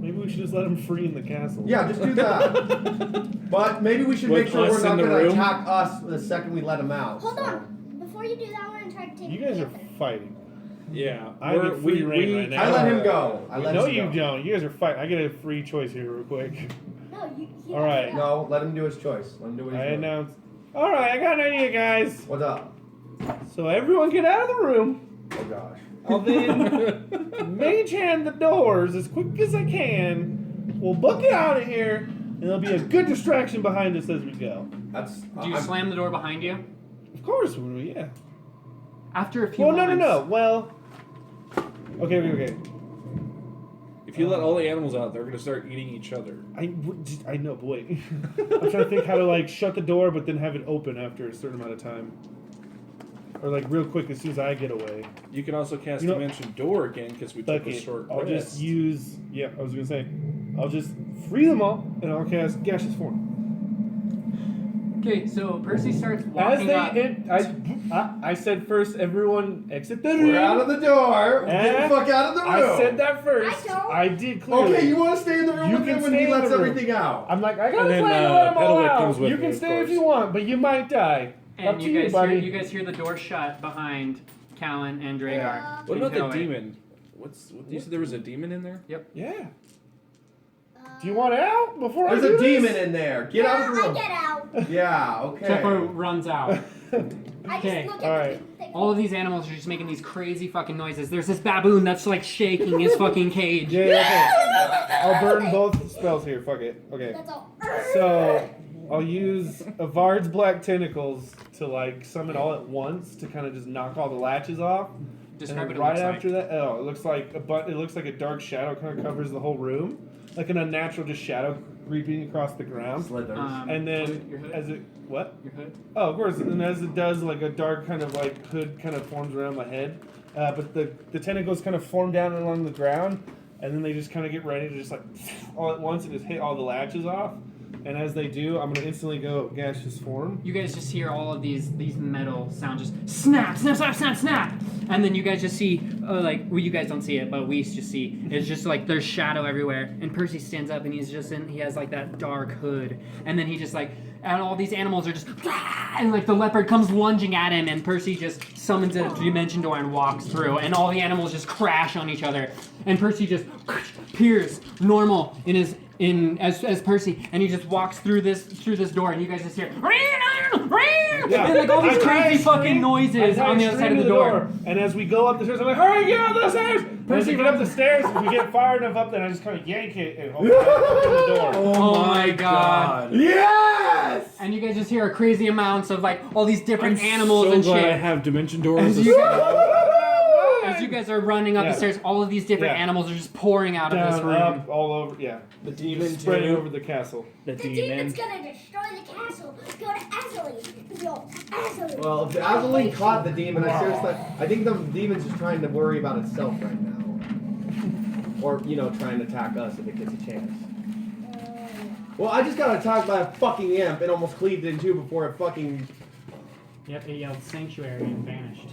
Maybe we should just let them free in the castle. Yeah, just do that. But maybe we should With make sure us we're not in the going to room? attack us the second we let them out. Hold so. on. Before you do that, I want to try to take You guys the are other. fighting. Yeah, I get free reign right now. I let him go. I let No, him you go. don't. You guys are fighting. I get a free choice here, real quick. No, you All right. No, let him do his choice. Let him do what he's I doing. announced. All right, I got an idea, guys. What's up? So everyone get out of the room. Oh gosh. I'll then mage hand the doors as quick as I can. We'll book it out of here, and there'll be a good distraction behind us as we go. That's. Do you I'm- slam the door behind you? Of course, we yeah. After a few Well, no. moments. Well, okay. if you let all the animals out, they're going to start eating each other. I know, but wait. I'm trying to think how to shut the door, but then have it open after a certain amount of time, or real quick as soon as I get away. You can also cast You know- Dimension Door again because we took Fuck a it. short I'll rest. just use. Yeah, I was gonna say. I'll just free them all, and I'll cast Gaseous Form. Okay, so Percy starts As walking up. I said first, everyone exit the room. We're out of the door. Get the fuck out of the room. I said that first. I don't. I did clearly. Okay, you want to stay in the room You with can him when stay he in lets the room. everything out. I'm like, I got And a then, plan to let them all Pedawake out. comes with You me, can of stay if course. you want, but you might die. And Up to you you, guys buddy. you guys hear the door shut behind Callan and Dragar. What and about the Pilloway. demon? You said there was a demon in there? Yeah. Do you want out before I There's do a demon this? in there. Get out of the I room. get out. Yeah, okay. Trevor runs out. I Okay, just look all at right. the thing. All of these animals are just making these crazy fucking noises. There's this baboon that's like shaking his fucking cage. Yeah, okay. I'll burn both spells here. Fuck it. Okay. That's all. So I'll use Avard's black tentacles to like summon all at once to kind of just knock all the latches off. Describe And what it right looks after like. that, it looks like it looks like a dark shadow kind of covers the whole room, like an unnatural just shadow creeping across the ground. Slithers. And then your hood? as it what? Your hood? Oh, of course. And as it does, like a dark kind of like hood kind of forms around my head. But the tentacles kind of form down along the ground, and then they just kind of get ready to just like all at once and just hit all the latches off. And as they do, I'm gonna instantly go gaseous form. You guys just hear all of these metal sounds just snap, snap, snap, snap, snap, and then you guys just see well, you guys don't see it, but we just see it's just like there's shadow everywhere. And Percy stands up and he has like that dark hood, and then he just like and all these animals are just and like the leopard comes lunging at him, and Percy just summons a dimension door and walks through, and all the animals just crash on each other, and Percy just peers normal as Percy, and he just walks through this door, and you guys just hear and like all these crazy fucking noises on the other side of the door. And as we go up the stairs, I'm like, hurry, get up the stairs! As we get up the stairs, if we get far enough up, then I just kind of yank it and open the door. Oh my god. Yes! And you guys just hear crazy amounts of like all these different I'm animals so and glad I shit. have dimension doors. As you guys are running up the stairs, all of these different Yeah. animals are just pouring out of Down, this room. up, all over, yeah. The demon Just spreading too. over the castle. The The demon's gonna destroy the castle. Go to Azaleen. Yo, Azaleen. Well, if Azaleen caught the demon, I think the demon's just trying to worry about itself right now. Or, trying to attack us if it gets a chance. Well, I just got attacked by a fucking imp and almost cleaved it in two before it fucking... Yep, it yelled sanctuary and vanished.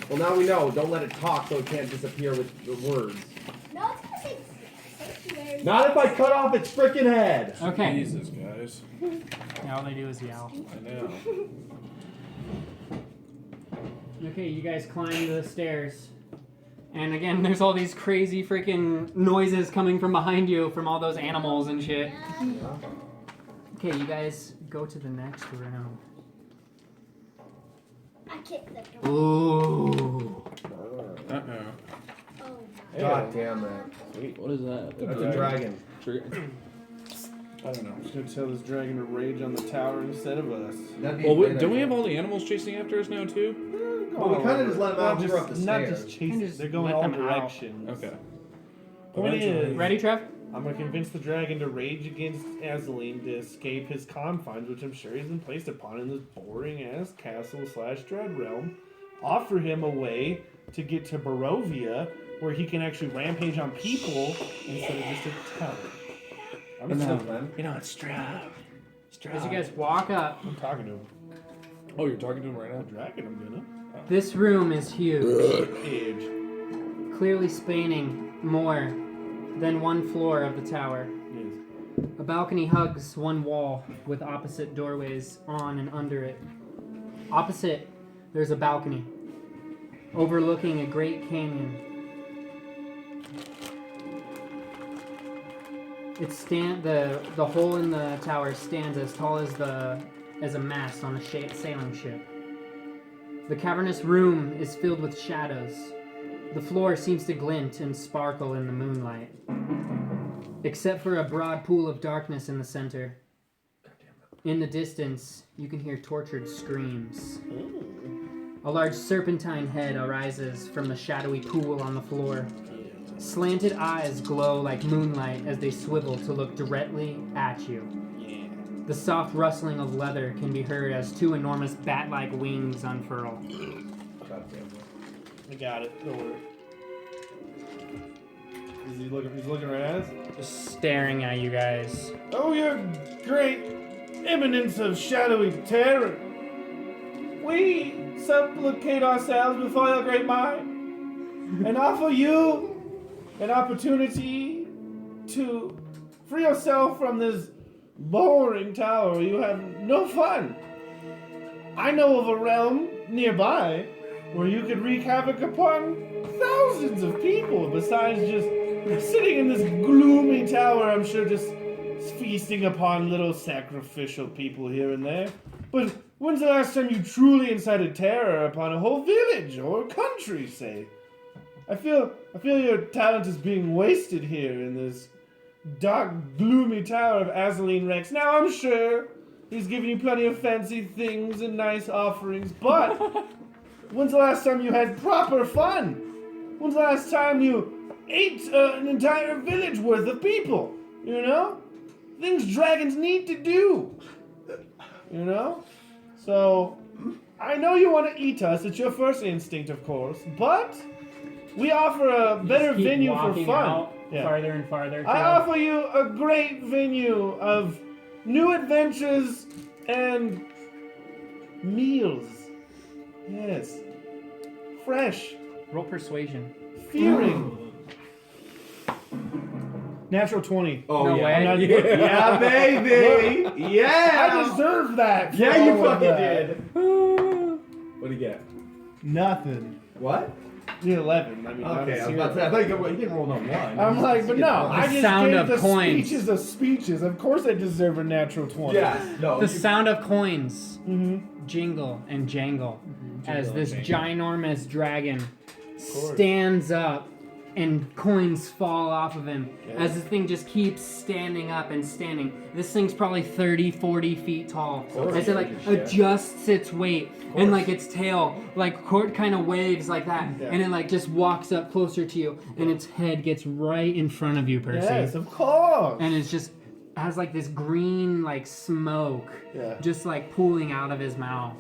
Well, now we know. Don't let it talk so it can't disappear with the words. No, it's gonna say sanctuary. Not if I cut off its freaking head! Okay. Jesus, guys. Now all they do is yell. I know. Okay, you guys climb the stairs. And again, there's all these crazy freaking noises coming from behind you from all those animals and shit. Okay, you guys go to the next room. I kicked the door. Ooh. Uh-oh. Oh, God damn it. Sweet. What is that? That's a dragon. I don't know. I'm just gonna tell this dragon to rage on the tower instead of us. Well, don't we have all the animals chasing after us now too? Well, we kind of just let them out and up the Not stairs. just chasing, Just they're going let all them out. directions. Okay. Point is, Ready, Trev? I'm gonna convince the dragon to rage against Azaleen to escape his confines, which I'm sure he's been placed upon in this boring-ass castle/dread realm. Offer him a way to get to Barovia, where he can actually rampage on people instead of just a tower. I'm It's Strahd. As you guys walk up, I'm talking to him. Oh, you're talking to him right now? Dragon, I'm gonna. this room is huge. Edge. Clearly spanning more than one floor of the tower. Yes. A balcony hugs one wall with opposite doorways on and under it. Opposite, there's a balcony overlooking a great canyon. The hole in the tower stands as tall as a mast on a sailing ship. The cavernous room is filled with shadows. The floor seems to glint and sparkle in the moonlight, except for a broad pool of darkness in the center. In the distance, you can hear tortured screams. A large serpentine head arises from the shadowy pool on the floor. Slanted eyes glow like moonlight as they swivel to look directly at you. The soft rustling of leather can be heard as two enormous bat-like wings unfurl. I got it. Don't worry. He's looking right at us? Just staring at you guys. Oh, your great eminence of shadowy terror. We supplicate ourselves before your great mind and offer you an opportunity to free yourself from this boring tower where you have no fun. I know of a realm nearby where you could wreak havoc upon thousands of people besides just sitting in this gloomy tower, I'm sure just feasting upon little sacrificial people here and there. But when's the last time you truly incited terror upon a whole village or country, say? I feel your talent is being wasted here in this dark, gloomy tower of Azaleen Rex. Now, I'm sure he's giving you plenty of fancy things and nice offerings, but when's the last time you had proper fun? When's the last time you ate an entire village worth of people? You know? Things dragons need to do. You know? So, I know you want to eat us. It's your first instinct, of course, but we offer a better Keep venue for walking fun. out farther and farther. I offer you a great venue of new adventures and meals. Yes. Fresh. Roll persuasion. Fearing. Natural 20. Oh, No yeah. way. I'm not- Yeah, baby. Yeah. I deserve that. for Yeah, you all of fucking that. did. What'd he get? Nothing. What? The 11. I mean, not Okay, a I was about to say, I thought you didn't roll no one. I'm like, but no, I just sound gave of the coins. speeches of speeches. Of course I deserve a natural 20. Yeah, no. The sound of coins Mm-hmm. jingle and jangle as Jingle this and ginormous dragon course. stands up and coins fall off of him Yeah. as this thing just keeps standing up and standing. This thing's probably 30, 40 feet tall. course. As it like Yeah. adjusts its weight and like its tail like kind of waves like that Yeah. and it like just walks up closer to you and its head gets right in front of you, Percy. Yes, of course. And it's just has like this green like smoke Yeah. just like pooling out of his mouth.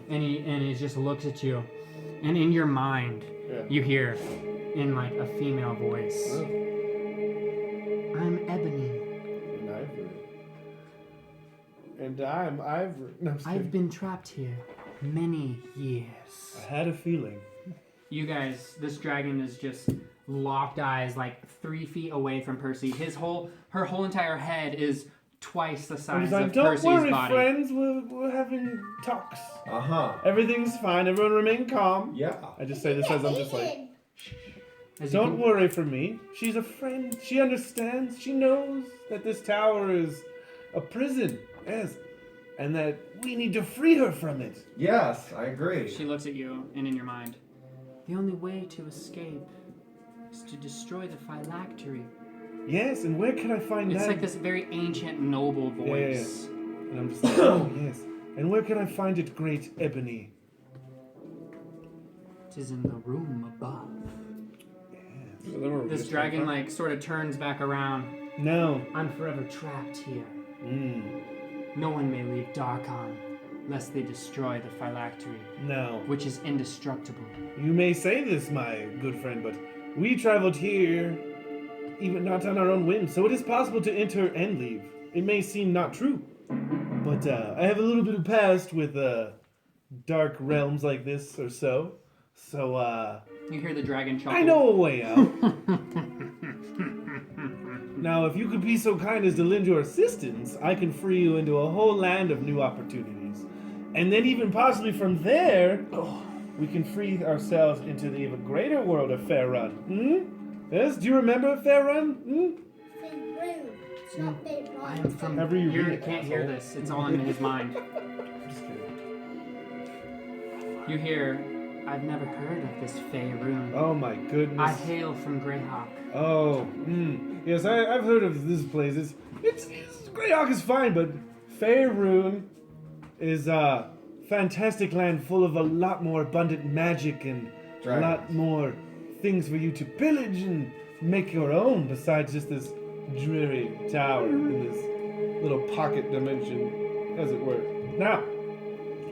And he just looks at you, and in your mind Yeah. you hear in like a female voice, Oh. I'm Ebony. And Ivory. And I'm Ivory. No, I'm just I've kidding. been trapped here many years. I had a feeling. You guys, this dragon is just locked eyes like 3 feet away from Percy. Her whole entire head is twice the I was size like, of don't Percy's worry, body. friends. We're having talks. Uh-huh. Everything's fine. Everyone remain calm. Yeah. I just say this as I'm just like, As you don't can- worry for me. She's a friend. She understands. She knows that this tower is a prison. Yes. And that we need to free her from it. Yes, I agree. She looks at you, and in your mind, the only way to escape is to destroy the phylactery. Yes, and where can I find It's that? like this very ancient, noble Yeah. voice. And I'm just like, oh, yes. And where can I find it, great Ebony? It is in the room above. Yes. This dragon, like, sort of turns back around. No. I'm forever trapped here. Mm. No one may leave Darkon, lest they destroy the phylactery, No. which is indestructible. You may say this, my good friend, but we traveled here, even not on our own whim, so it is possible to enter and leave. It may seem not true, but I have a little bit of past with dark realms like this or so. So You hear the dragon chuckle. I know a way out. Now, if you could be so kind as to lend your assistance, I can free you into a whole land of new opportunities. And then even possibly from there, we can free ourselves into the even greater world of Faerun. Hmm? Yes? Do you remember Faerun? Hmm? It's not big, I am from. However you You read it, can't hear asshole. this. It's all in his mind. Just kidding. You hear, I've never heard of this Faerun. Oh my I goodness. hail from Greyhawk. Oh, yes, I've heard of this place. It's Greyhawk is fine, but Faerun is a fantastic land full of a lot more abundant magic and a lot more things for you to pillage and make your own besides just this dreary tower in this little pocket dimension, as it were. Now,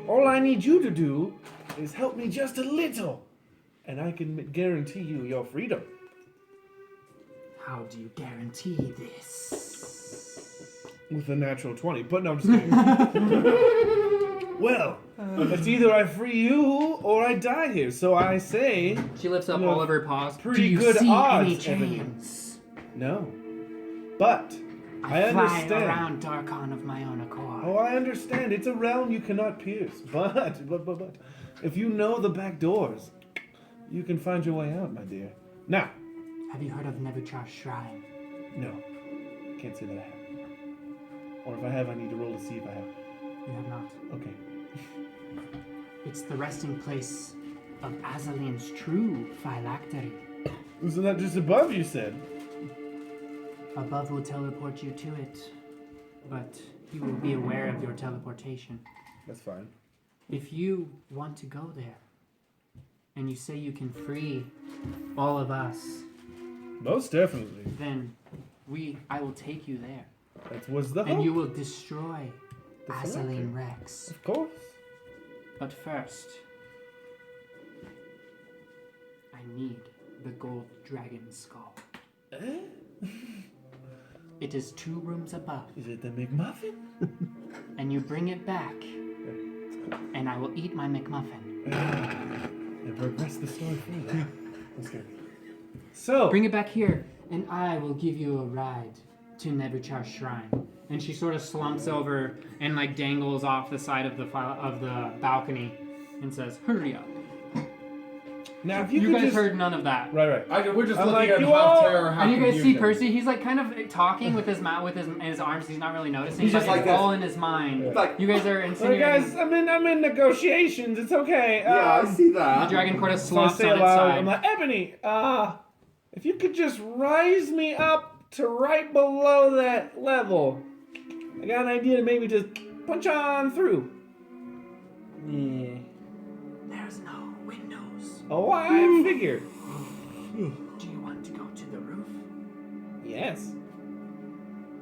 all I need you to do is help me just a little, and I can guarantee you your freedom. How do you guarantee this? With a natural 20, but no, I'm just kidding. Well, it's either I free you or I die here, so I say She lifts up No, all of her paws. pretty Do you good see odds, any Ebony. chains? no. But I fly understand. around Darkon of my own accord. Oh, I understand. It's a realm you cannot pierce. But, if you know the back doors, you can find your way out, my dear. Now. Have you heard of Nebuchadnezzar's shrine? No. Can't say that I have. Or if I have, I need to roll to see if I have. You have not. Okay. It's the resting place of Azaline's true phylactery. Isn't that just above, you said? Above will teleport you to it, but you will be aware of your teleportation. That's fine. If you want to go there, and you say you can free all of us, Most definitely. then I will take you there. That was the And hope. you will destroy The Azaline Rex. Of course. But first, I need the gold dragon skull. It is 2 rooms above. Is it the McMuffin? And you bring it back, and I will eat my McMuffin. And progress the story further. That's good. So, Bring it back here, and I will give you a ride to Nebuchadnezzar's shrine. And she sort of slumps over and like dangles off the side of the balcony and says, "Hurry up." now if You could guys just... heard none of that. Right. We're just I'm looking like, at you half all- terror, half And you guys see confusion. Percy, he's like kind of talking with his mouth, with his arms, he's not really noticing, He's but just like it's this. all in his mind. It's like- You guys are Hey insinuating. guys, I'm in negotiations. It's okay. Yeah, I see The that. dragon court of So I slumps say on its aloud, side. I'm like, Ebony, if you could just rise me up to right below that level, I got an idea to maybe just punch on through. Yeah. There's no windows. Oh, I figured. Do you want to go to the roof? Yes.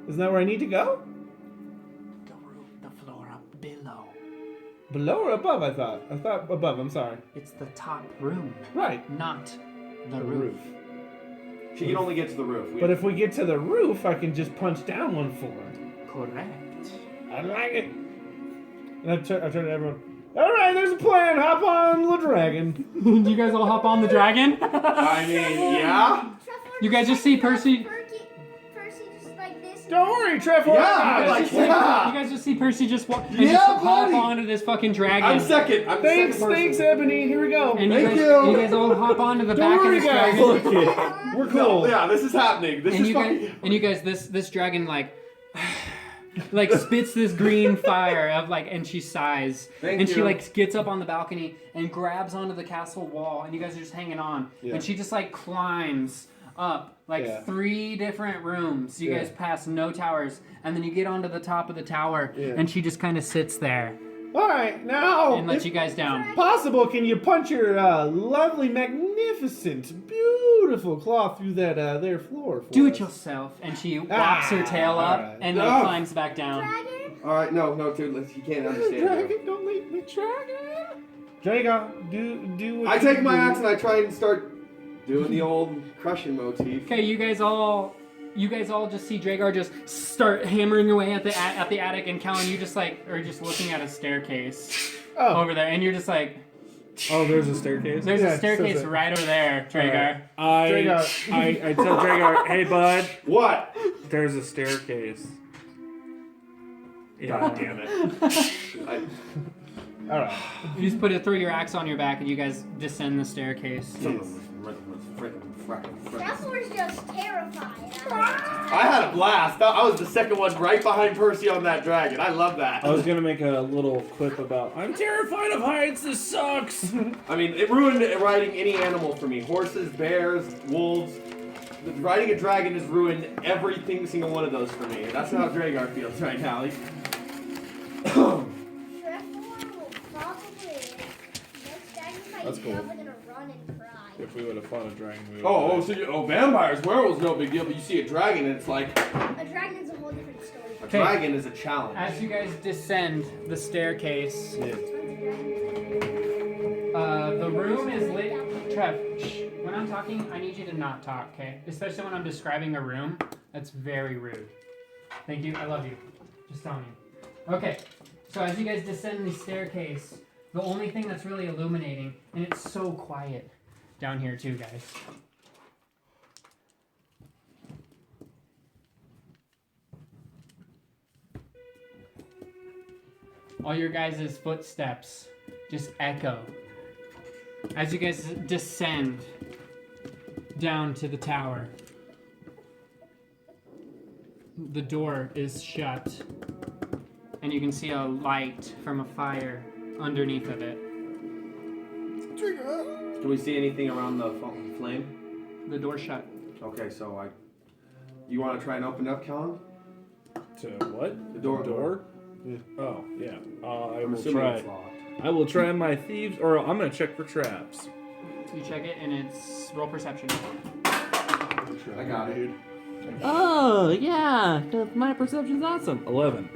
Isn't that where I need to go? The roof, the floor up below. Below or above, I thought. I thought above, I'm sorry. It's the top room, Right. not the The roof. roof. She can only get to the roof. But if we get to the roof, I can just punch down one floor. Correct. I like it. And I turn to everyone. All right, there's a plan. Hop on the dragon. Do you guys all hop on the dragon? I mean, yeah. You guys just see Percy. Percy just like this. Don't worry, Trevor. Yeah, You like, guys, just see, yeah. you guys just see Percy just walk and Yeah, just hop buddy. onto this fucking dragon. I'm second. I'm Thanks, second person. thanks, Ebony. Here we go. And Thank you you. guys all hop onto the Don't back of worry, this guys. dragon. Look it. We're No, cool. yeah, this is happening. This And is you fucking. guys, this dragon like spits this green fire of like, and she sighs, Thank and she you. like gets up on the balcony and grabs onto the castle wall, and you guys are just hanging on, Yeah. and she just like climbs up like Yeah. 3 different rooms. You Yeah. guys pass no towers, and then you get onto the top of the tower, Yeah. and she just kind of sits there All right, now, and lets if you guys down. possible, can you punch your lovely, magnificent, beautiful claw through that there floor for Do us? it yourself, and she wraps her tail all up right. and then No. climbs back down. Dragon? All right, no, dude, you can't understand. bro. Dragon, don't leave me, dragon. Dragon, do what I you take my do. axe and I try and start doing the old crushing motif. Okay, you guys all just see Dragar just start hammering away at the attic, and Callan, you just like are just looking at a staircase Oh, over there, and you're just like, Oh, there's a staircase. there's Yeah, a staircase so- right over there, Dragar. Dragar. I tell Dragar, hey bud, What? there's a staircase. Yeah. God damn it. all right. You just throw your axe on your back, and you guys descend the staircase. Trevor's just terrified. I had a blast. I was the second one right behind Percy on that dragon. I love that. I was gonna make a little quip about I'm terrified of heights. This sucks. I mean, it ruined riding any animal for me. Horses, bears, wolves. Riding a dragon has ruined every single one of those for me. That's how Dragar feels right now. Trevor will probably next dragon fight. That's He's cool. probably gonna run and cry. If we would have fought a dragon, we would. Vampires, werewolves, no big deal, but you see a dragon and it's like A dragon is a whole different story. a Okay. dragon is a challenge. As you guys descend the staircase, the room is lit. Trev, shh. When I'm talking, I need you to not talk, okay? Especially when I'm describing a room. That's very rude. Thank you. I love you. Just telling you. Okay. So as you guys descend the staircase, the only thing that's really illuminating, and it's so quiet down here too, guys. all your guys' footsteps just echo as you guys descend down to the tower. The door is shut, and you can see a light from a fire underneath of it. Can we see anything around the flame? The door's shut. Okay, so you want to try and open it up, Kellen? To what? The door. Door? Oh, yeah. I I'm will assuming try. it's locked. I will try my thieves, or I'm gonna check for traps. You check it, and it's roll perception. I got it. Oh, yeah. My perception's awesome. 11.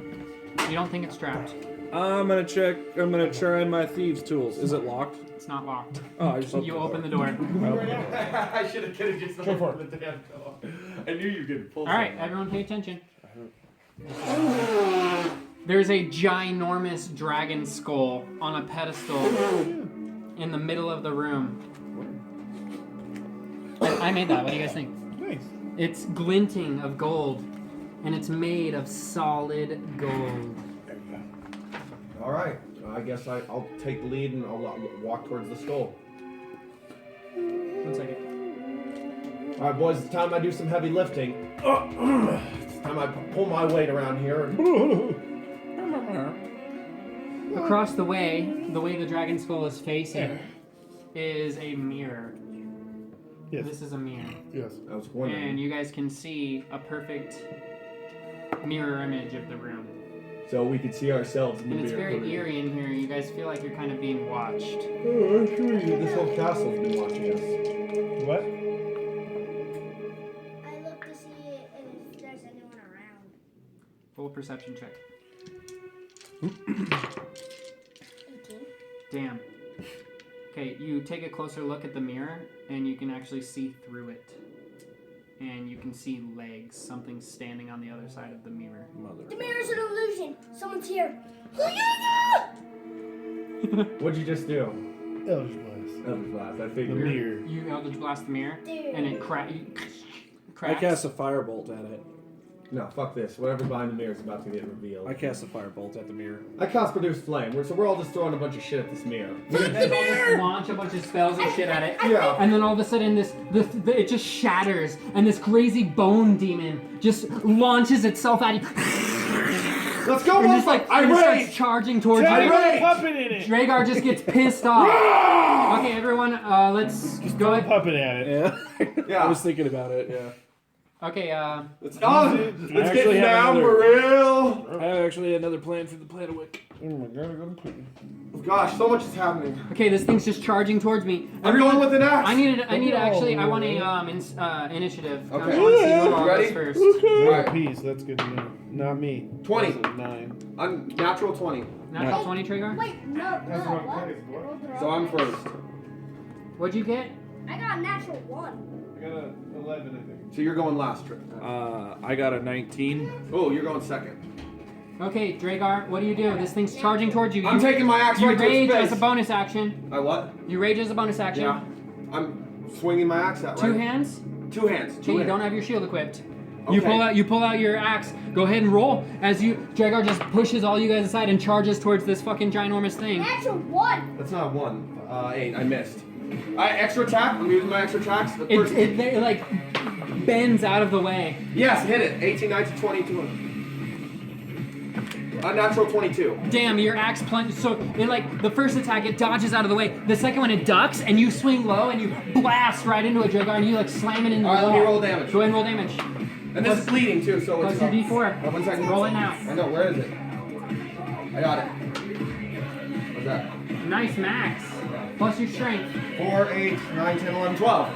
You don't think it's trapped. I'm gonna check. I'm gonna try my thieves' tools. Is it locked? It's not locked. Oh, I just You open the door. I should have just Go for opened the damn door. I knew you could pull. All right, everyone, pay attention. There's a ginormous dragon skull on a pedestal in the middle of the room. I made that. What do you guys think? Nice. It's glinting of gold, and it's made of solid gold. All right. I guess I'll take the lead and I'll walk towards the skull. 1 second. All right, boys. It's time I do some heavy lifting. It's time I pull my weight around here. Across the way the dragon skull is facing, is a mirror. Yes. This is a mirror. Yes. I was wondering. And you guys can see a perfect mirror image of the room. So we could see ourselves in the And it's mirror. very eerie in here. You guys feel like you're kind of being watched. Oh, sure. This whole castle's been watching us. What? I look to see if there's anyone around. Full perception check. 18. Damn. Okay, you take a closer look at the mirror, and you can actually see through it. And you can see legs, something standing on the other side of the mirror. The mirror's an illusion. Someone's here. What'd you just do? Eldritch Blast. Eldritch Blast. I The figured. mirror. You Eldritch Blast the mirror, Dude. and it I cracks. cast a firebolt at it. No, fuck this. Whatever's behind the mirror is about to get revealed. I cast a firebolt at the mirror. I cast Produce Flame. So we're all just throwing a bunch of shit at this mirror. You guys all just launch a bunch of spells and shit at it. Yeah. And then all of a sudden, it just shatters, and this crazy bone demon just launches itself at you, Let's go, and just like I and it starts rage! charging towards Tell you. me a puppet in it. Dragar just gets pissed off. Okay, everyone, let's go Throw a ahead. puppet at it. Yeah. Yeah. I was thinking about it, yeah. Okay, Let's actually get have down another- for real. I actually had another plan for the Platawick. Oh my god, I got a puppet. Gosh, so much is happening. okay, this thing's just charging towards me. I'm going with an axe. I need actually, I want a initiative. Okay. I want to see who You all ready? goes first. Alright. Peace, that's good to know. Not me. 20. That's a 9. I'm natural 20. Natural 20, Tragar? Wait, no, That's no, what what? it is, boy. Rolled the wrong So I'm one. first. What'd you get? I got a natural 1. I got a 11, I think. So you're going last, Trick. I got a 19. Oh, you're going second. Okay, Dragar, what do you do? This thing's charging towards you. I'm taking my axe You right to rage its as face. a bonus action. I what? You rage as a bonus action. Yeah. I'm swinging my axe at right. Two hands. Two hands. Okay, Two you hands. don't have your shield equipped. Okay. You pull out your axe. Go ahead and roll as Dragar just pushes all you guys aside and charges towards this fucking ginormous thing. Natural 1. That's not a 1. 8. I missed. Extra attack. I'm using my extra attacks. The first- It like bends out of the way. Yes, hit it. 18, 19, 22. Unnatural 22. Damn, your axe plunges. So it like the first attack, it dodges out of the way. The second one, it ducks, and you swing low and you blast right into it, Dragar, and you like slam it into All right, the let me wall. roll damage. Go ahead and roll damage. And this is bleeding too, so Plus it's your D4. 1 second. Roll it now. I know. Where is it? I got it. What's that? Nice max. Plus your strength. 4, 8, 9, 10, 11, 12.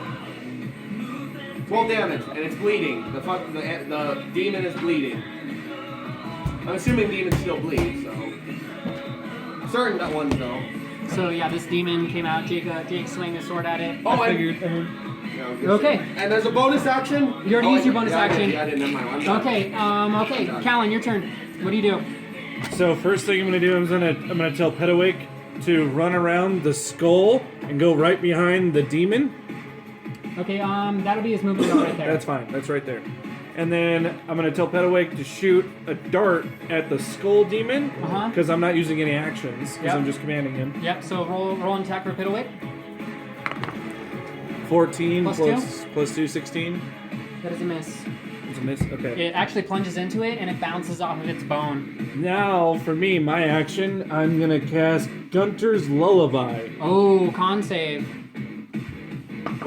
12 damage, and it's bleeding. The demon is bleeding. I'm assuming demons still bleed, so. Certain that ones though. So yeah, this demon came out. Jake swinging his sword at it. Oh, I and- figured. Yeah, I was gonna Okay. say. And there's a bonus action. You already used your bonus action. I didn't. Never mind. I'm done. Okay. Okay. Callan, your turn. What do you do? So first thing I'm gonna do is I'm gonna tell Petawake to run around the skull and go right behind the demon. Okay. That'll be his movement right there. That's fine. That's right there. And then I'm gonna tell Petawake to shoot a dart at the skull demon because I'm not using any actions because I'm just commanding him. Yep. So roll an attack for Pitawake. 14 Plus plus 2, 16. That is a miss. It's a miss. Okay. It actually plunges into it and it bounces off of its bone. Now for me, my action, I'm gonna cast Gunter's Lullaby. Oh, con save.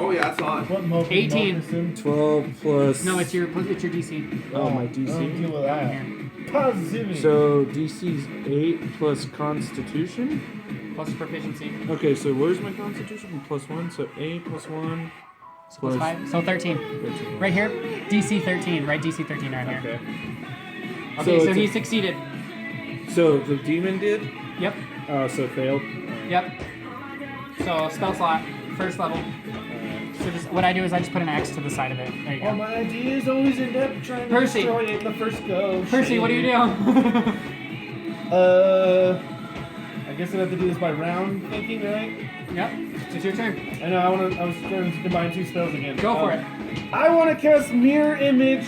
Oh yeah, it's on. What mode? 18. 12 plus. No, it's your DC. Oh, my I don't DC. deal with that. Positivity. So DC's 8 plus Constitution. Plus proficiency. Okay, so where's my Constitution? Plus 1, so 8 plus 1 Plus 5. So 13. 13. Right here. DC 13. Right, DC 13 right here. Okay. Okay, so it's he a- succeeded. So the demon did. Yep. So it failed. Yep. So spell slot, first level. So just what I do is I just put an X to the side of it. There you All go. my ideas always end up trying to Percy. destroy it in the first go. Percy, what do you do? I guess I have to do this by round thinking, right? Yep. It's your turn. I know. I was trying to combine 2 spells again. Go for it. I want to cast Mirror Image,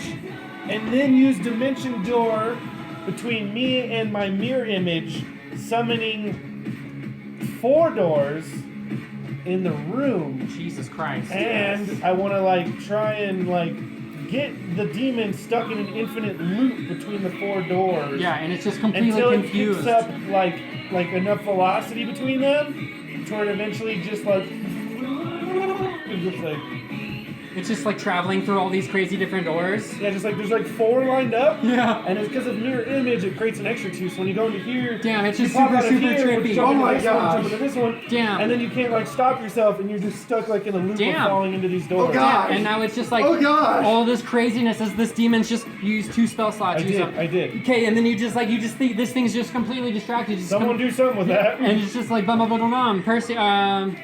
and then use Dimension Door between me and my Mirror Image, summoning 4 doors in the room. Jesus Christ. And I want to try and get the demon stuck in an infinite loop between the 4 doors. Yeah, and it's just completely Until it confused. picks up like enough velocity between them, to where it eventually just It's just like traveling through all these crazy different doors. yeah, just there's 4 lined up. Yeah. And it's because of mirror image, it creates an extra 2. So when you go into here, Damn, it's you just pop super, out of super here, trippy. jump Oh into my this one, gosh. jump into this one, Damn. and then you can't stop yourself, and you're just stuck in a loop Damn. of falling into these doors. Oh god. And now it's just like Oh gosh. all this craziness as this demon's just used 2 spell slots. I did. Okay, and then you just think this thing's just completely distracted. Just Someone do something with that. And it's just like bum bum bum bum bum. Percy,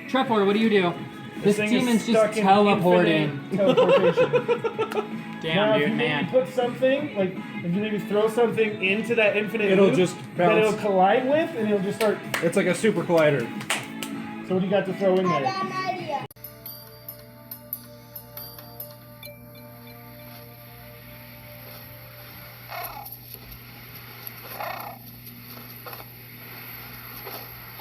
Trevor, what do you do? This thing is demon's stuck just in teleporting. infinite teleportation. Damn, Now, if dude, you maybe man. put something, if you maybe throw something into that infinite It'll loop just that bounce. it'll collide with, and it'll just start. It's like a super collider. So what do you got to throw in there?